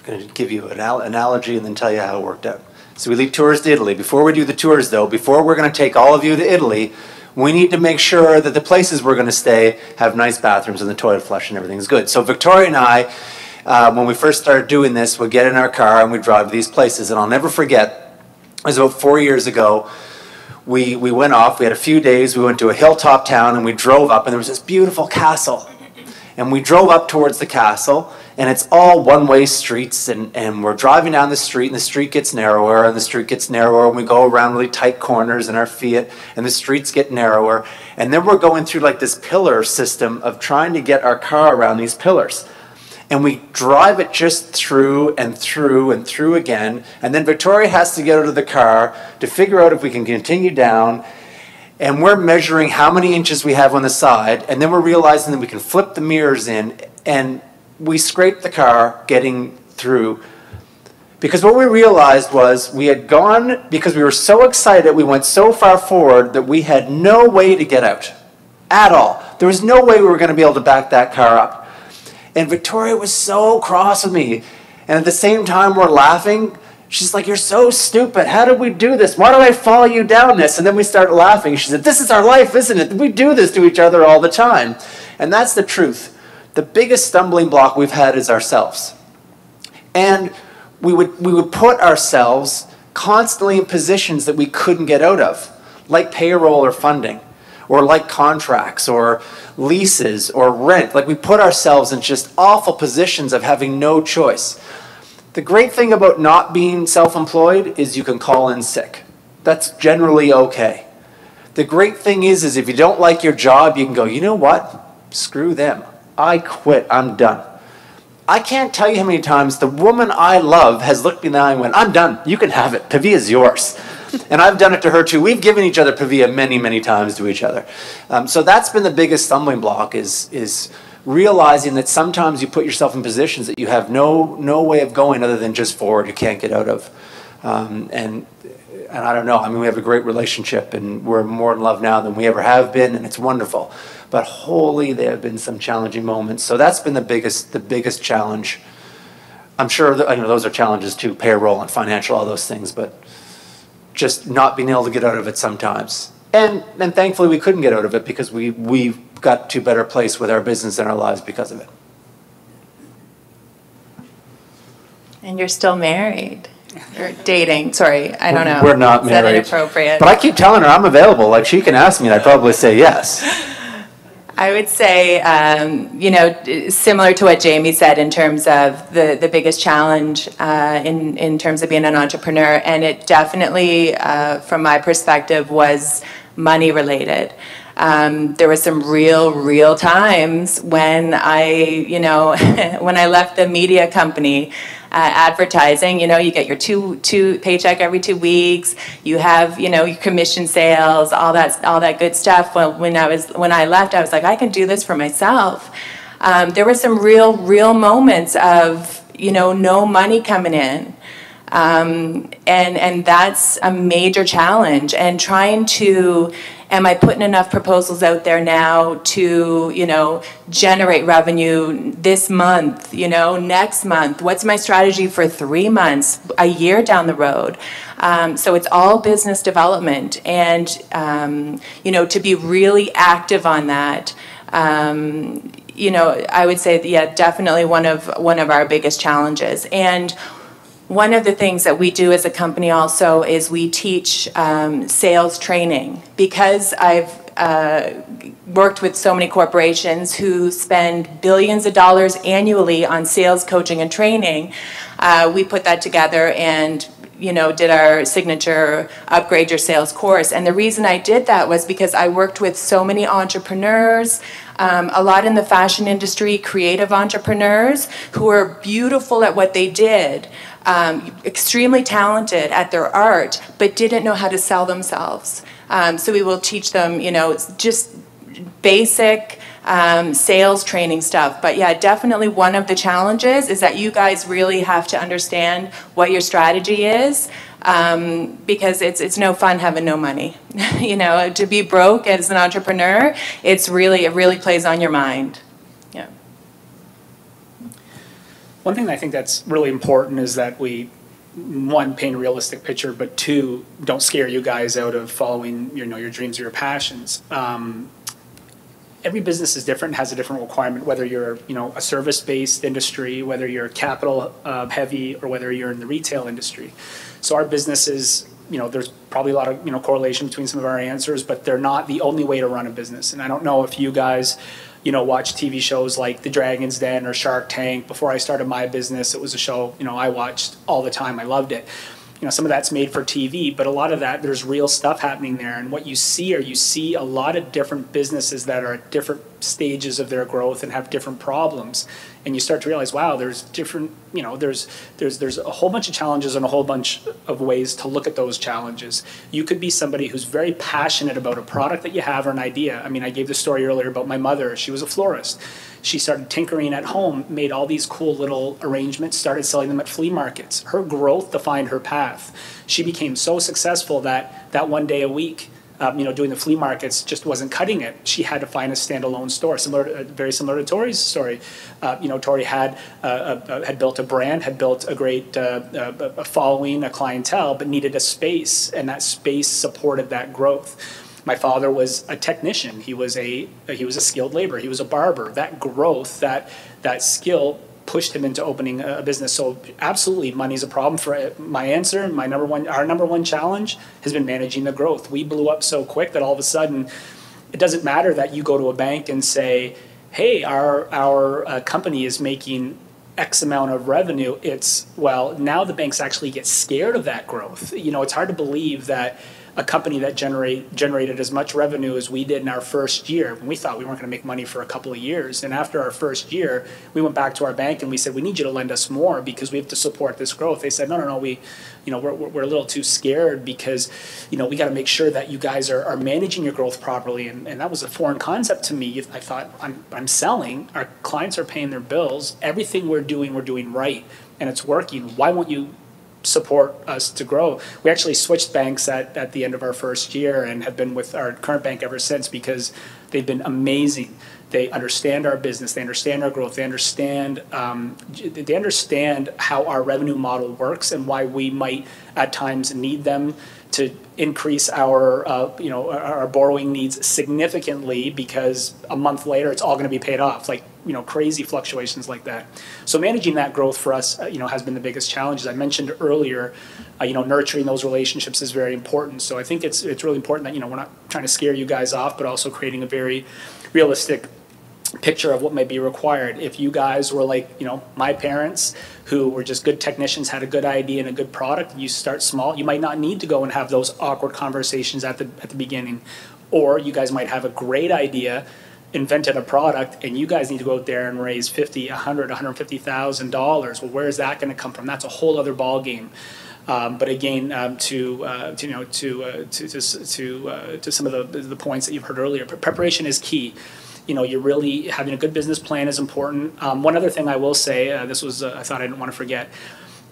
to give you an analogy and then tell you how it worked out. So we lead tours to Italy. Before we do the tours, though, before we're going to take all of you to Italy, we need to make sure that the places we're going to stay have nice bathrooms and the toilet flush and everything's good. So Victoria and I, when we first started doing this, we'd get in our car and we'd drive to these places. And I'll never forget, it was about 4 years ago, we went off, we had a few days, we went to a hilltop town and we drove up and there was this beautiful castle. And we drove up towards the castle, and it's all one-way streets, and we're driving down the street, and the street gets narrower, and the street gets narrower, and we go around really tight corners in our Fiat, and the streets get narrower. And then we're going through like this pillar system of trying to get our car around these pillars. And we drive it just through and through and through again, and then Victoria has to get out of the car to figure out if we can continue down. And we're measuring how many inches we have on the side, and then we're realizing that we can flip the mirrors in, and we scrape the car getting through. Because what we realized was we had gone, because we were so excited, we went so far forward that we had no way to get out at all. There was no way we were going to be able to back that car up. And Victoria was so cross with me. And at the same time we're laughing, she's like, you're so stupid. How did we do this? Why do I follow you down this? And then we started laughing. She said, this is our life, isn't it? We do this to each other all the time. And that's the truth. The biggest stumbling block we've had is ourselves. And we would put ourselves constantly in positions that we couldn't get out of, like payroll or funding, or like contracts or leases or rent. Like we put ourselves in just awful positions of having no choice. The great thing about not being self-employed is you can call in sick. That's generally okay. The great thing is if you don't like your job, you can go, you know what? Screw them. I quit. I'm done. I can't tell you how many times the woman I love has looked me in the eye and went, I'm done. You can have it. Pavia's yours. And I've done it to her too. We've given each other Pavia many, many times to each other. So that's been the biggest stumbling block is realizing that sometimes you put yourself in positions that you have no way of going other than just forward. You can't get out of. And I don't know. I mean, we have a great relationship and we're more in love now than we ever have been, and it's wonderful. But holy, there have been some challenging moments. So that's been the biggest challenge. I'm sure that, those are challenges too, payroll and financial, all those things, but just not being able to get out of it sometimes. And thankfully we couldn't get out of it because we got to a better place with our business and our lives because of it. And you're still married. Or dating, sorry, I don't know. We're not married. Is that inappropriate? But I keep telling her I'm available. Like, she can ask me and I'd probably say yes. I would say, similar to what Jamie said in terms of the biggest challenge in terms of being an entrepreneur, and it definitely, from my perspective, was money related. There were some real times when when I left the media company, advertising, you get your two paycheck every 2 weeks. You have, your commission sales, all that good stuff. Well, when I left, I was like, I can do this for myself. There were some real moments of, no money coming in. And that's a major challenge, and trying to, am I putting enough proposals out there now to, generate revenue this month, next month? What's my strategy for 3 months, a year down the road? So it's all business development, and, to be really active on that. I would say, yeah, definitely one of our biggest challenges. And one of the things that we do as a company also is we teach sales training, because I've worked with so many corporations who spend billions of dollars annually on sales coaching and training. We put that together and did our signature Upgrade Your Sales course. And the reason I did that was because I worked with so many entrepreneurs, a lot in the fashion industry, creative entrepreneurs who are beautiful at what they did, extremely talented at their art, but didn't know how to sell themselves. So we will teach them, just basic sales training stuff. But yeah, definitely one of the challenges is that you guys really have to understand what your strategy is, because it's no fun having no money. To be broke as an entrepreneur, it really plays on your mind. Yeah. One thing that I think that's really important is that we, one, paint a realistic picture, but two, don't scare you guys out of following your dreams or your passions. Every business is different, has a different requirement, whether you're a service-based industry, whether you're capital heavy, or whether you're in the retail industry. So our businesses, there's probably a lot of correlation between some of our answers, but they're not the only way to run a business. And I don't know if you guys watch TV shows like The Dragon's Den or Shark Tank. Before I started my business, it was a show I watched all the time. I loved it. Some of that's made for TV, but a lot of that, there's real stuff happening there. And what you see a lot of different businesses that are at different stages of their growth and have different problems. And you start to realize, wow, there's different, there's a whole bunch of challenges and a whole bunch of ways to look at those challenges. You could be somebody who's very passionate about a product that you have or an idea. I mean, I gave the story earlier about my mother. She was a florist. She started tinkering at home, made all these cool little arrangements, started selling them at flea markets. Her growth defined her path. She became so successful that one day a week, doing the flea markets just wasn't cutting it. She had to find a standalone store, very similar to Tori's story. Tori had built a brand, had built a great a following, a clientele, but needed a space, and that space supported that growth. My father was a technician. He was a skilled laborer. He was a barber. That growth, that skill pushed him into opening a business. So absolutely, money's a problem. For my answer, our number one challenge has been managing the growth. We blew up so quick that all of a sudden, it doesn't matter that you go to a bank and say, hey, our company is making X amount of revenue. Now the banks actually get scared of that growth. It's hard to believe that a company that generated as much revenue as we did in our first year, when we thought we weren't going to make money for a couple of years. And after our first year, we went back to our bank and we said, we need you to lend us more because we have to support this growth. They said, no, we're a little too scared because, we got to make sure that you guys are managing your growth properly. And that was a foreign concept to me. I thought, I'm selling, our clients are paying their bills, everything we're doing right, and it's working. Why won't you support us to grow? We actually switched banks at the end of our first year and have been with our current bank ever since because they've been amazing. They understand our business, they understand our growth, they understand how our revenue model works and why we might at times need them to increase our borrowing needs significantly because a month later it's all going to be paid off, crazy fluctuations like that. So managing that growth for us, has been the biggest challenge. As I mentioned earlier, nurturing those relationships is very important. So I think it's really important that, we're not trying to scare you guys off, but also creating a very realistic picture of what may be required. If you guys were like, my parents who were just good technicians, had a good idea and a good product, you start small, you might not need to go and have those awkward conversations at the beginning. Or you guys might have a great idea, invented a product, and you guys need to go out there and raise $50,000, $100,000, $150,000. Well, where is that going to come from? That's a whole other ball game. But again, to some of the points that you've heard earlier, preparation is key. You're really having a good business plan is important. One other thing I will say, I thought I didn't want to forget,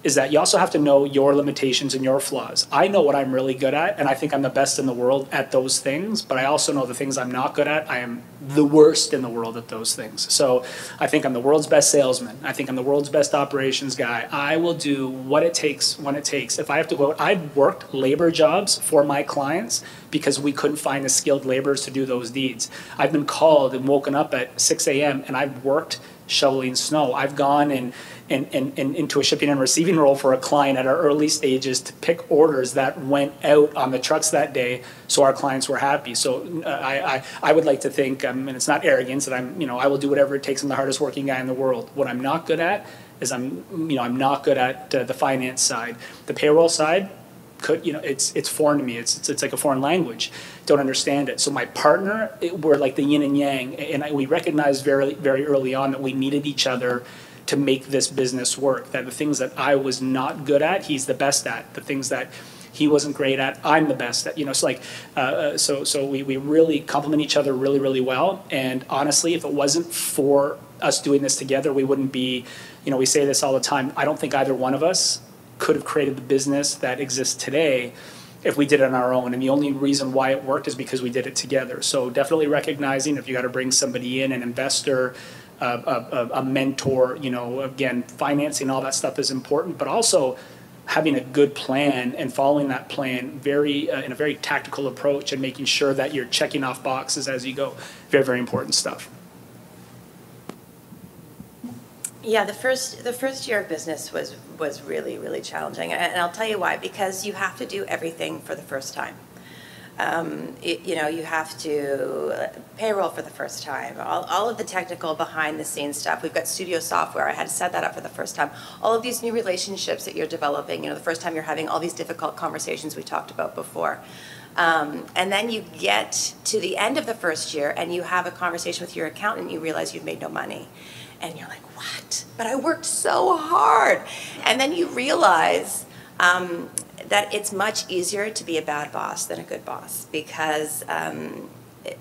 is that you also have to know your limitations and your flaws. I know what I'm really good at, and I think I'm the best in the world at those things, but I also know the things I'm not good at. I am the worst in the world at those things. So I think I'm the world's best salesman. I think I'm the world's best operations guy. I will do what it takes when it takes. If I have to go out, I've worked labor jobs for my clients because we couldn't find the skilled laborers to do those deeds. I've been called and woken up at 6 a.m. and I've worked shoveling snow. I've gone and into a shipping and receiving role for a client at our early stages to pick orders that went out on the trucks that day, so our clients were happy. So I would like to think, and it's not arrogance, that I will do whatever it takes. I'm the hardest working guy in the world. What I'm not good at is I'm not good at the finance side, the payroll side. It's foreign to me. It's like a foreign language. Don't understand it. So my partner, we're like the yin and yang, and we recognized very, very early on that we needed each other to make this business work. That the things that I was not good at, he's the best at. The things that he wasn't great at, I'm the best at. It's like so we really complement each other really, really well. And honestly, if it wasn't for us doing this together, we wouldn't be. We say this all the time. I don't think either one of us could have created the business that exists today if we did it on our own. And the only reason why it worked is because we did it together. So definitely recognizing if you got to bring somebody in, an investor, a mentor, again, financing, all that stuff is important, but also having a good plan and following that plan in a very tactical approach and making sure that you're checking off boxes as you go. Very, very important stuff. Yeah, the first year of business was really, really challenging, and I'll tell you why. Because you have to do everything for the first time. You have to payroll for the first time, all of the technical behind the scenes stuff. We've got studio software. I had to set that up for the first time. All of these new relationships that you're developing, the first time you're having all these difficult conversations we talked about before. And then you get to the end of the first year and you have a conversation with your accountant and you realize you've made no money. And you're like, what? But I worked so hard. And then you realize that it's much easier to be a bad boss than a good boss because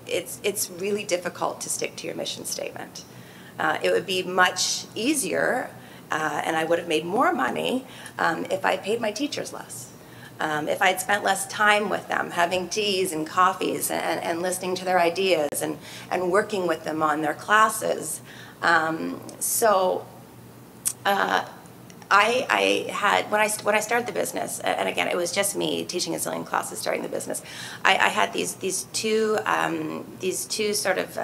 it's really difficult to stick to your mission statement. It would be much easier, and I would have made more money if I paid my teachers less. if I'd spent less time with them, having teas and coffees and listening to their ideas and working with them on their classes. I had, when I started the business, and again, it was just me teaching a zillion classes starting the business, I had these two sort of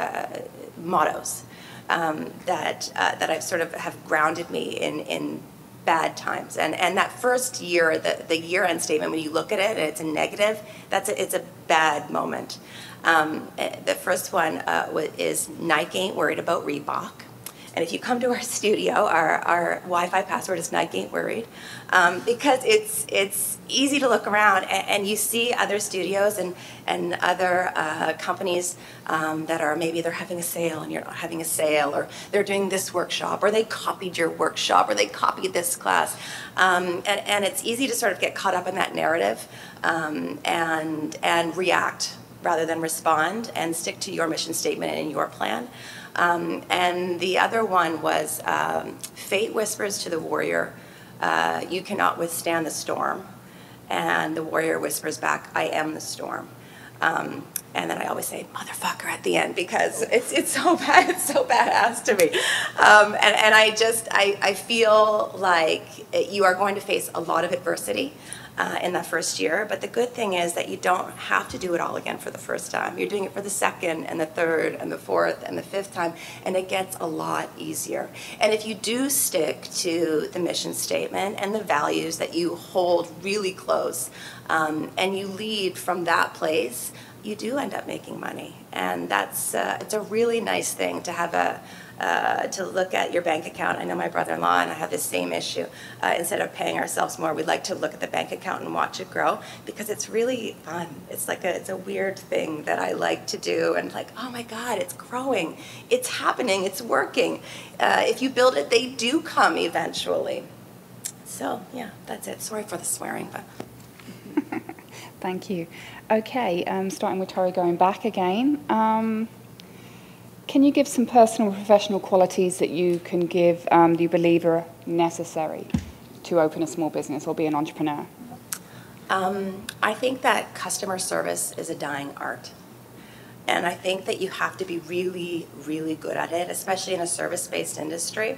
mottos that I've sort of have grounded me in bad times. And that first year, the year-end statement, when you look at it and it's a negative, it's a bad moment. The first one is Nike ain't worried about Reebok. And if you come to our studio, our Wi-Fi password is Nike ain't worried, because it's easy to look around and you see other studios and other companies that are, maybe they're having a sale and you're not having a sale, or they're doing this workshop, or they copied your workshop, or they copied this class. And it's easy to sort of get caught up in that narrative and react rather than respond and stick to your mission statement and your plan. And the other one was, fate whispers to the warrior, you cannot withstand the storm. And the warrior whispers back, I am the storm. And then I always say, motherfucker at the end, because it's so bad, it's so badass to me. And I feel like you are going to face a lot of adversity in that first year, but the good thing is that you don't have to do it all again for the first time. You're doing it for the second and the third and the fourth and the fifth time, and it gets a lot easier. And if you do stick to the mission statement and the values that you hold really close, and you lead from that place, you do end up making money. And that's it's a really nice thing to have to look at your bank account. I know my brother-in-law and I have the same issue. Instead of paying ourselves more, we'd like to look at the bank account and watch it grow, because it's really fun. It's like it's a weird thing that I like to do, and like, oh my God, it's growing, it's happening, it's working. If you build it, they do come eventually. So yeah, that's it. Sorry for the swearing, but. Thank you. Okay, starting with Tori, going back again. Can you give some personal and professional qualities that you can give, you believe are necessary to open a small business or be an entrepreneur? I think that customer service is a dying art. And I think that you have to be really, really good at it, especially in a service-based industry.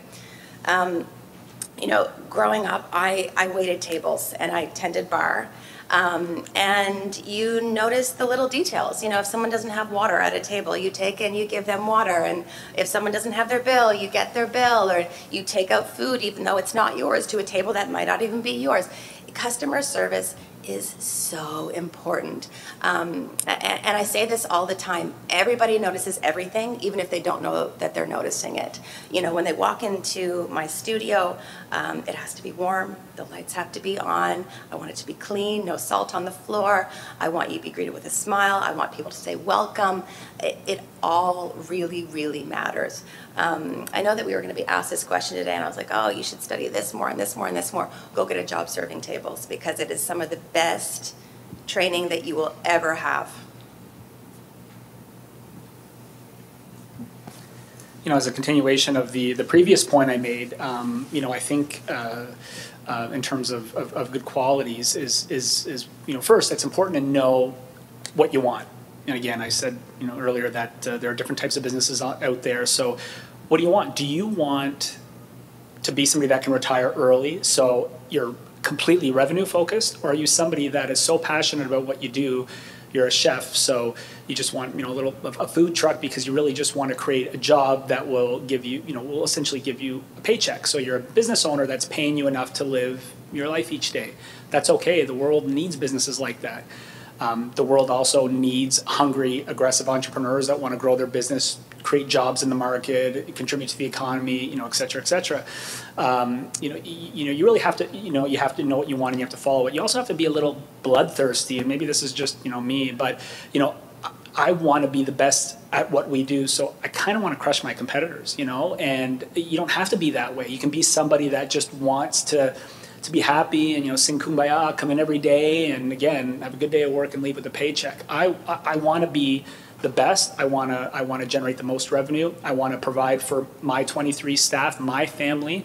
You know, growing up, I waited tables and I tended bar. And you notice the little details. You know, if someone doesn't have water at a table, you take and you give them water. And if someone doesn't have their bill, you get their bill. Or you take out food, even though it's not yours, to a table that might not even be yours. Customer service is so important. And I say this all the time. Everybody notices everything, even if they don't know that they're noticing it. You know, when they walk into my studio, it has to be warm. The lights have to be on. I want it to be clean, no salt on the floor. I want you to be greeted with a smile. I want people to say welcome. It all really, really matters. I know that we were going to be asked this question today, and I was like, oh, you should study this more and this more and this more. Go get a job serving tables, because it is some of the best training that you will ever have. You know, as a continuation of the previous point I made, you know, I think in terms of good qualities is you know, first, it's important to know what you want. And again, I said, you know, earlier that there are different types of businesses out there. So what do you want? Do you want to be somebody that can retire early, so you're completely revenue focused? Or are you somebody that is so passionate about what you do, you're a chef, so you just want, you know, a food truck because you really just want to create a job that will give you, you know, will essentially give you a paycheck. So you're a business owner that's paying you enough to live your life each day. That's okay. The world needs businesses like that. The world also needs hungry, aggressive entrepreneurs that want to grow their business, create jobs in the market, contribute to the economy, you know, et cetera, et cetera. You really have to, you have to know what you want and you have to follow it. You also have to be a little bloodthirsty, and maybe this is just, me, but, I want to be the best at what we do, so I kind of want to crush my competitors, and you don't have to be that way. You can be somebody that just wants to be happy and, sing Kumbaya, come in every day, and again, have a good day at work and leave with a paycheck. I want to be the best. I want to generate the most revenue. I want to provide for my 23 staff, my family,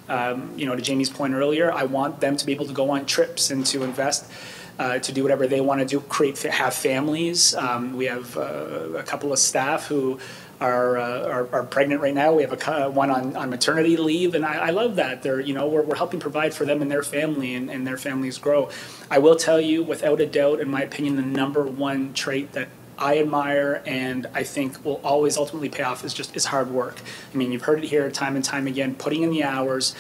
To Jamie's point earlier, I want them to be able to go on trips and to invest, to do whatever they want to do, have families. We have a couple of staff who are pregnant right now. We have one on maternity leave, and I love that. We're helping provide for them and their family, and their families grow. I will tell you, without a doubt, in my opinion, the number one trait that I admire and I think will always ultimately pay off is hard work. I mean, you've heard it here time and time again, putting in the hours,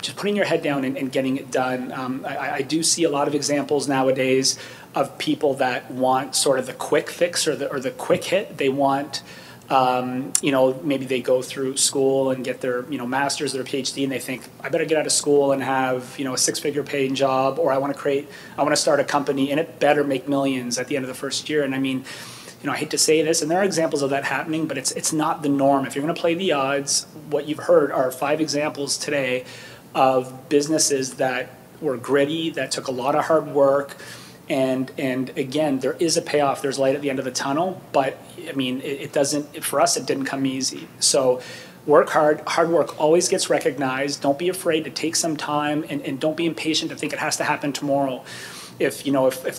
just putting your head down and getting it done. I do see a lot of examples nowadays of people that want sort of the quick fix or the quick hit. They want, maybe they go through school and get their, master's, their PhD, and they think, I better get out of school and have, a six-figure paying job, or I want to start a company, and it better make millions at the end of the first year. And I mean, I hate to say this, and there are examples of that happening, but it's not the norm. If you're going to play the odds, what you've heard are 5 examples today of businesses that were gritty, that took a lot of hard work, and again, there is a payoff. There's light at the end of the tunnel, but I mean, it doesn't. For us, it didn't come easy. So, work hard. Hard work always gets recognized. Don't be afraid to take some time, and don't be impatient to think it has to happen tomorrow. If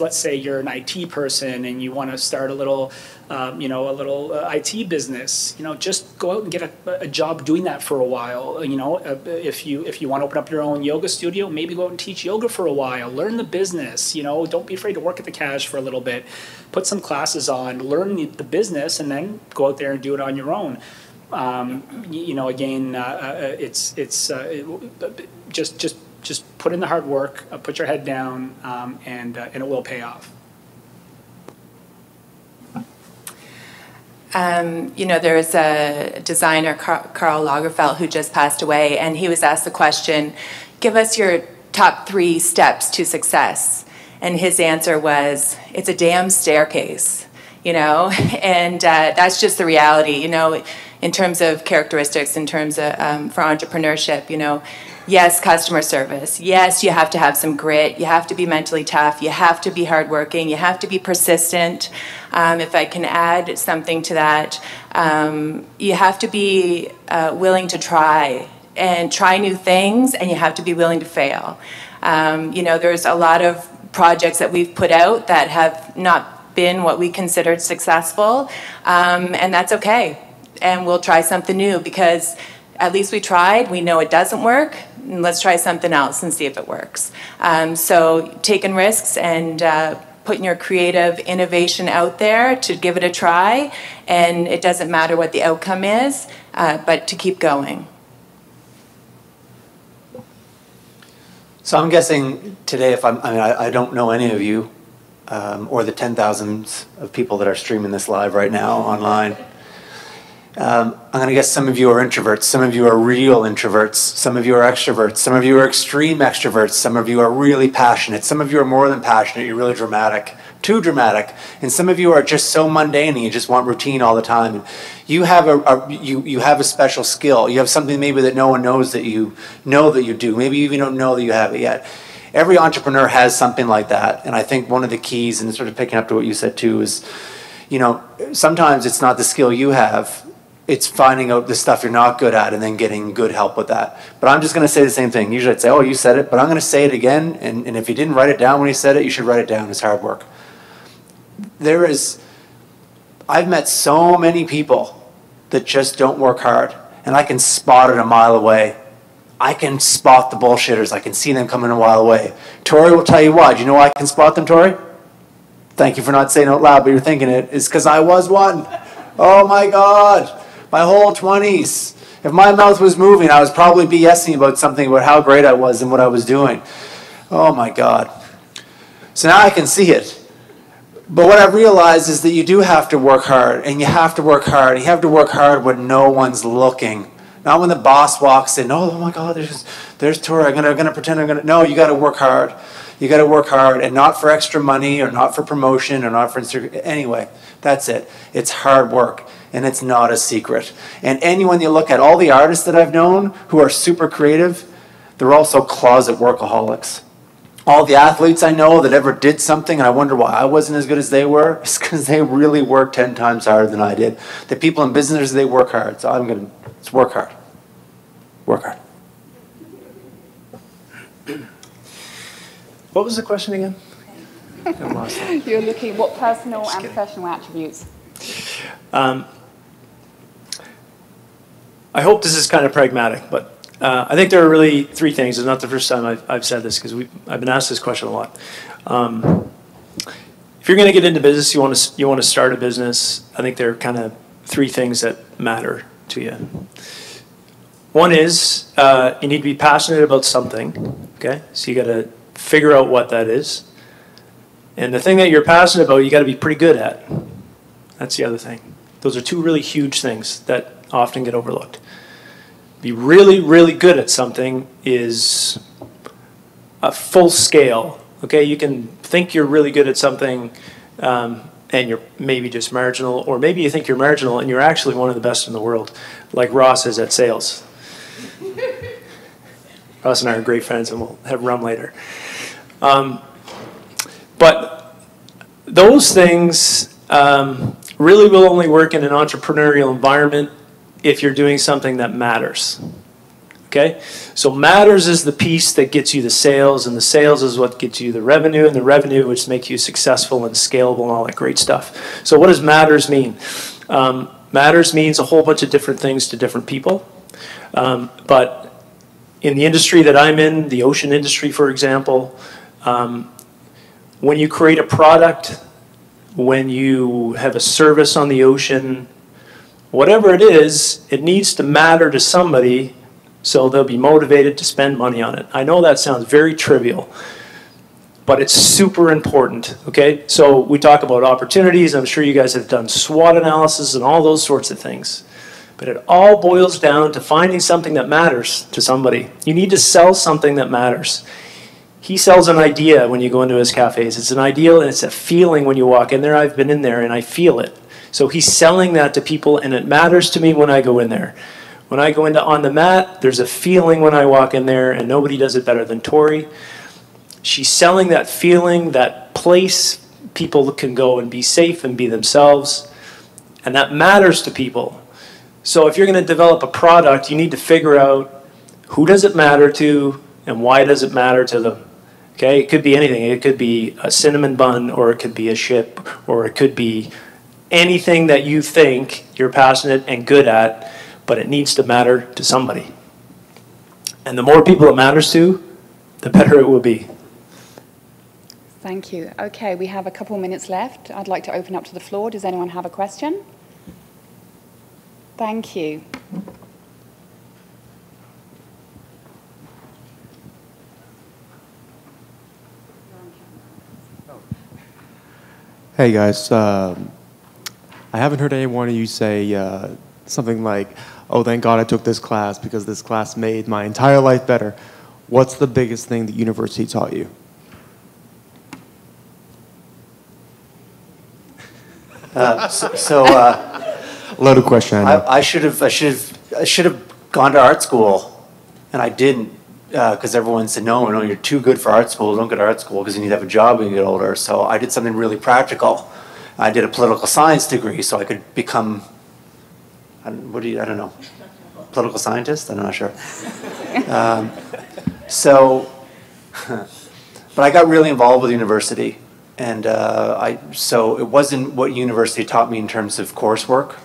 let's say you're an IT person and you want to start a little IT business, just go out and get a job doing that for a while. If you want to open up your own yoga studio, maybe go out and teach yoga for a while. Learn the business. Don't be afraid to work at the cash for a little bit. Put some classes on, learn the business, and then go out there and do it on your own. Just put in the hard work, put your head down, and it will pay off. There was a designer, Karl Lagerfeld, who just passed away, and he was asked the question, give us your top 3 steps to success. And his answer was, it's a damn staircase, and that's just the reality, in terms of characteristics, in terms of for entrepreneurship, yes, customer service. Yes, you have to have some grit. You have to be mentally tough. You have to be hardworking. You have to be persistent. If I can add something to that, you have to be willing to try new things, and you have to be willing to fail. There's a lot of projects that we've put out that have not been what we considered successful, and that's okay. And we'll try something new because at least we tried. We know it doesn't work. And let's try something else and see if it works. So taking risks and putting your creative innovation out there to give it a try, and it doesn't matter what the outcome is, but to keep going. So I'm guessing today, I don't know any of you or the 10,000s of people that are streaming this live right now online. I'm going to guess some of you are introverts, some of you are real introverts, some of you are extroverts, some of you are extreme extroverts, some of you are really passionate, some of you are more than passionate, you're really dramatic, too dramatic, and some of you are just so mundane and you just want routine all the time. And you have you have a special skill, you have something maybe that no one knows that you know that you do, maybe you even don't know that you have it yet. Every entrepreneur has something like that, and I think one of the keys, and sort of picking up to what you said too, is, sometimes it's not the skill you have, it's finding out the stuff you're not good at and then getting good help with that. But I'm just going to say the same thing. Usually I'd say, oh, you said it, but I'm going to say it again. And if you didn't write it down when you said it, you should write it down. It's hard work. I've met so many people that just don't work hard. And I can spot it a mile away. I can spot the bullshitters. I can see them coming a mile away. Tori will tell you why. Do you know why I can spot them, Tori? Thank you for not saying it out loud, but you're thinking it. It's because I was one. Oh my God. My whole 20s. If my mouth was moving, I was probably BSing about something about how great I was and what I was doing. Oh my God. So now I can see it. But what I've realized is that you do have to work hard, and you have to work hard, and you have to work hard when no one's looking. Not when the boss walks in, oh my God, there's Tori, I'm gonna pretend I'm gonna, no, you gotta work hard. You gotta work hard, and not for extra money, or not for promotion, or not for, anyway, that's it. It's hard work. And it's not a secret. And anyone you look at, all the artists that I've known who are super creative, they're also closet workaholics. All the athletes I know that ever did something, and I wonder why I wasn't as good as they were, it's because they really worked 10 times harder than I did. The people in business, they work hard. So let's work hard. Work hard. What was the question again? I lost it. You're looking what personal and professional attributes? I hope this is kind of pragmatic, but I think there are really three things. It's not the first time I've said this because I've been asked this question a lot. If you're going to get into business, you want to start a business. I think there are kind of three things that matter to you. One is you need to be passionate about something. Okay, so you got to figure out what that is, and the thing that you're passionate about, you got to be pretty good at. That's the other thing. Those are two really huge things that often get overlooked. Be really, really good at something is a full scale. Okay, you can think you're really good at something and you're maybe just marginal, or maybe you think you're marginal and you're actually one of the best in the world, like Ross is at sales. Ross and I are great friends and we'll have rum later. But those things really will only work in an entrepreneurial environment if you're doing something that matters. Okay? So matters is the piece that gets you the sales, and the sales is what gets you the revenue, and the revenue which makes you successful and scalable and all that great stuff. So what does matters mean? Matters means a whole bunch of different things to different people. But in the industry that I'm in, the ocean industry, for example, when you create a product, when you have a service on the ocean, whatever it is, it needs to matter to somebody so they'll be motivated to spend money on it. I know that sounds very trivial, but it's super important, okay? So we talk about opportunities. I'm sure you guys have done SWOT analysis and all those sorts of things. But it all boils down to finding something that matters to somebody. You need to sell something that matters. He sells an idea when you go into his cafes. It's an ideal and it's a feeling when you walk in there. I've been in there and I feel it. So he's selling that to people, and it matters to me when I go in there. When I go into On the Mat, there's a feeling when I walk in there, and nobody does it better than Tori. She's selling that feeling, that place people can go and be safe and be themselves, and that matters to people. So if you're going to develop a product, you need to figure out who does it matter to and why does it matter to them. Okay, it could be anything. It could be a cinnamon bun, or it could be a ship, or it could be anything that you think you're passionate and good at, but it needs to matter to somebody. And the more people it matters to, the better it will be. Thank you. Okay, we have a couple minutes left. I'd like to open up to the floor. Does anyone have a question? Thank you. Hey guys, I haven't heard anyone of you say something like, oh, thank God I took this class because this class made my entire life better. What's the biggest thing that university taught you? Loaded question, I know. I should have gone to art school, and I didn't, because everyone said, no, you're too good for art school. Don't go to art school because you need to have a job when you get older. So I did something really practical. I did a political science degree so I could become, I don't know, political scientist? I'm not sure. But I got really involved with university. And so it wasn't what university taught me in terms of coursework.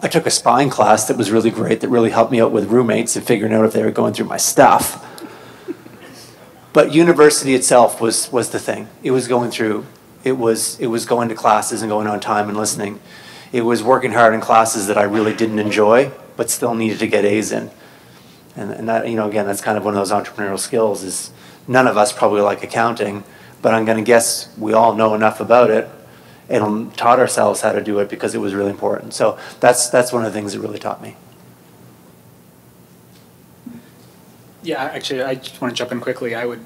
I took a spine class that was really great, that really helped me out with roommates and figuring out if they were going through my stuff. But university itself was the thing. It was going through, it was going to classes and going on time and listening. It was working hard in classes that I really didn't enjoy, but still needed to get A's in. And that, again, that's kind of one of those entrepreneurial skills is none of us probably like accounting, but I'm going to guess we all know enough about it and taught ourselves how to do it because it was really important. So that's one of the things it really taught me. Yeah, actually, I just want to jump in quickly. I would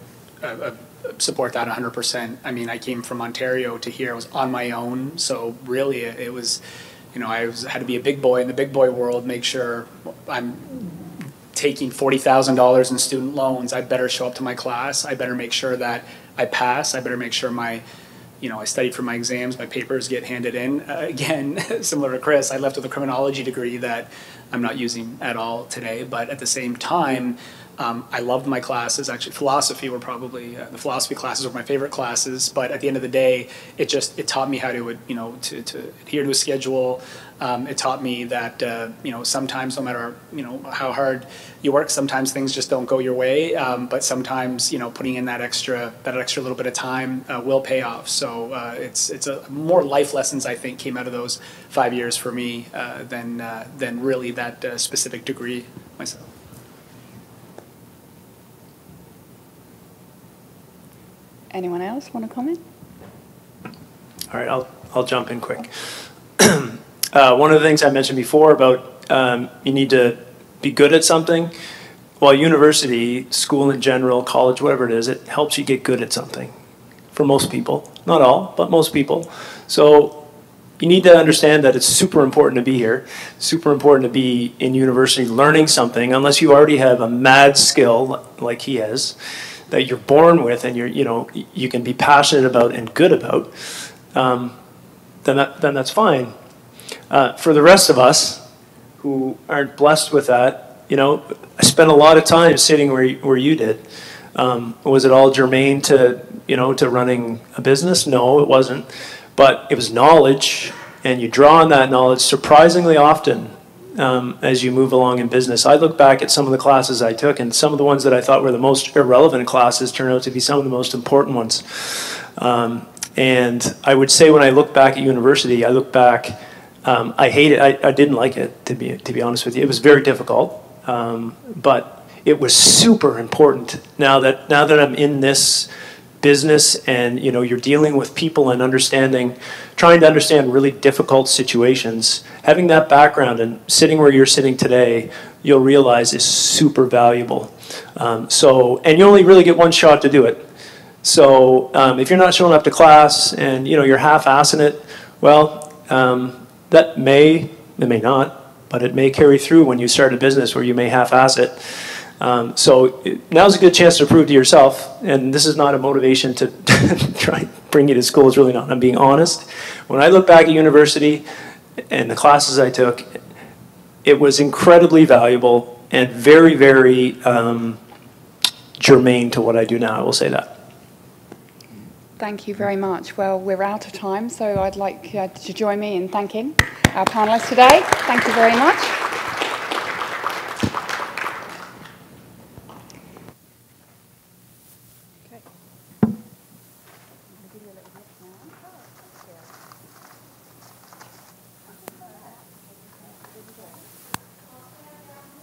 support that 100%. I mean, I came from Ontario to here. I was on my own, so really it was, I had to be a big boy in the big boy world, make sure I'm taking $40,000 in student loans. I better show up to my class. I better make sure that I pass. I better make sure I studied for my exams, my papers get handed in. Again, similar to Chris, I left with a criminology degree that I'm not using at all today, but at the same time, I loved my classes. Actually, philosophy were probably the philosophy classes were my favorite classes. But at the end of the day, it taught me how to to adhere to a schedule. It taught me that sometimes, no matter how hard you work, sometimes things just don't go your way. But sometimes putting in that extra little bit of time will pay off. So it's more life lessons I think came out of those 5 years for me than really that specific degree myself. Anyone else want to comment? All right, I'll jump in quick. One of the things I mentioned before about you need to be good at something. Well, university, school in general, college, whatever it is, it helps you get good at something for most people. Not all, but most people. So you need to understand that it's super important to be here, super important to be in university learning something, unless you already have a mad skill like he has, that you're born with and you can be passionate about and good about, then that's fine. For the rest of us who aren't blessed with that, I spent a lot of time sitting where you did. Was it all germane to running a business? No, it wasn't. But it was knowledge, and you draw on that knowledge surprisingly often as you move along in business. I look back at some of the classes I took, and some of the ones that I thought were the most irrelevant classes turned out to be some of the most important ones. And I would say when I look back at university, I look back, I hate it. I didn't like it, to be honest with you. It was very difficult, but it was super important. Now that I'm in this business and you're dealing with people and trying to understand really difficult situations, having that background and sitting where you're sitting today, you'll realize is super valuable. And you only really get one shot to do it. So if you're not showing up to class and you're half-assing it, well, that may not, but it may carry through when you start a business where you may half-ass it. So now's a good chance to prove to yourself, and this is not a motivation to try and bring you to school, it's really not. I'm being honest. When I look back at university and the classes I took, it was incredibly valuable and very, very germane to what I do now, I will say that. Thank you very much. Well, we're out of time, so I'd like to join me in thanking our panelists today. Thank you very much.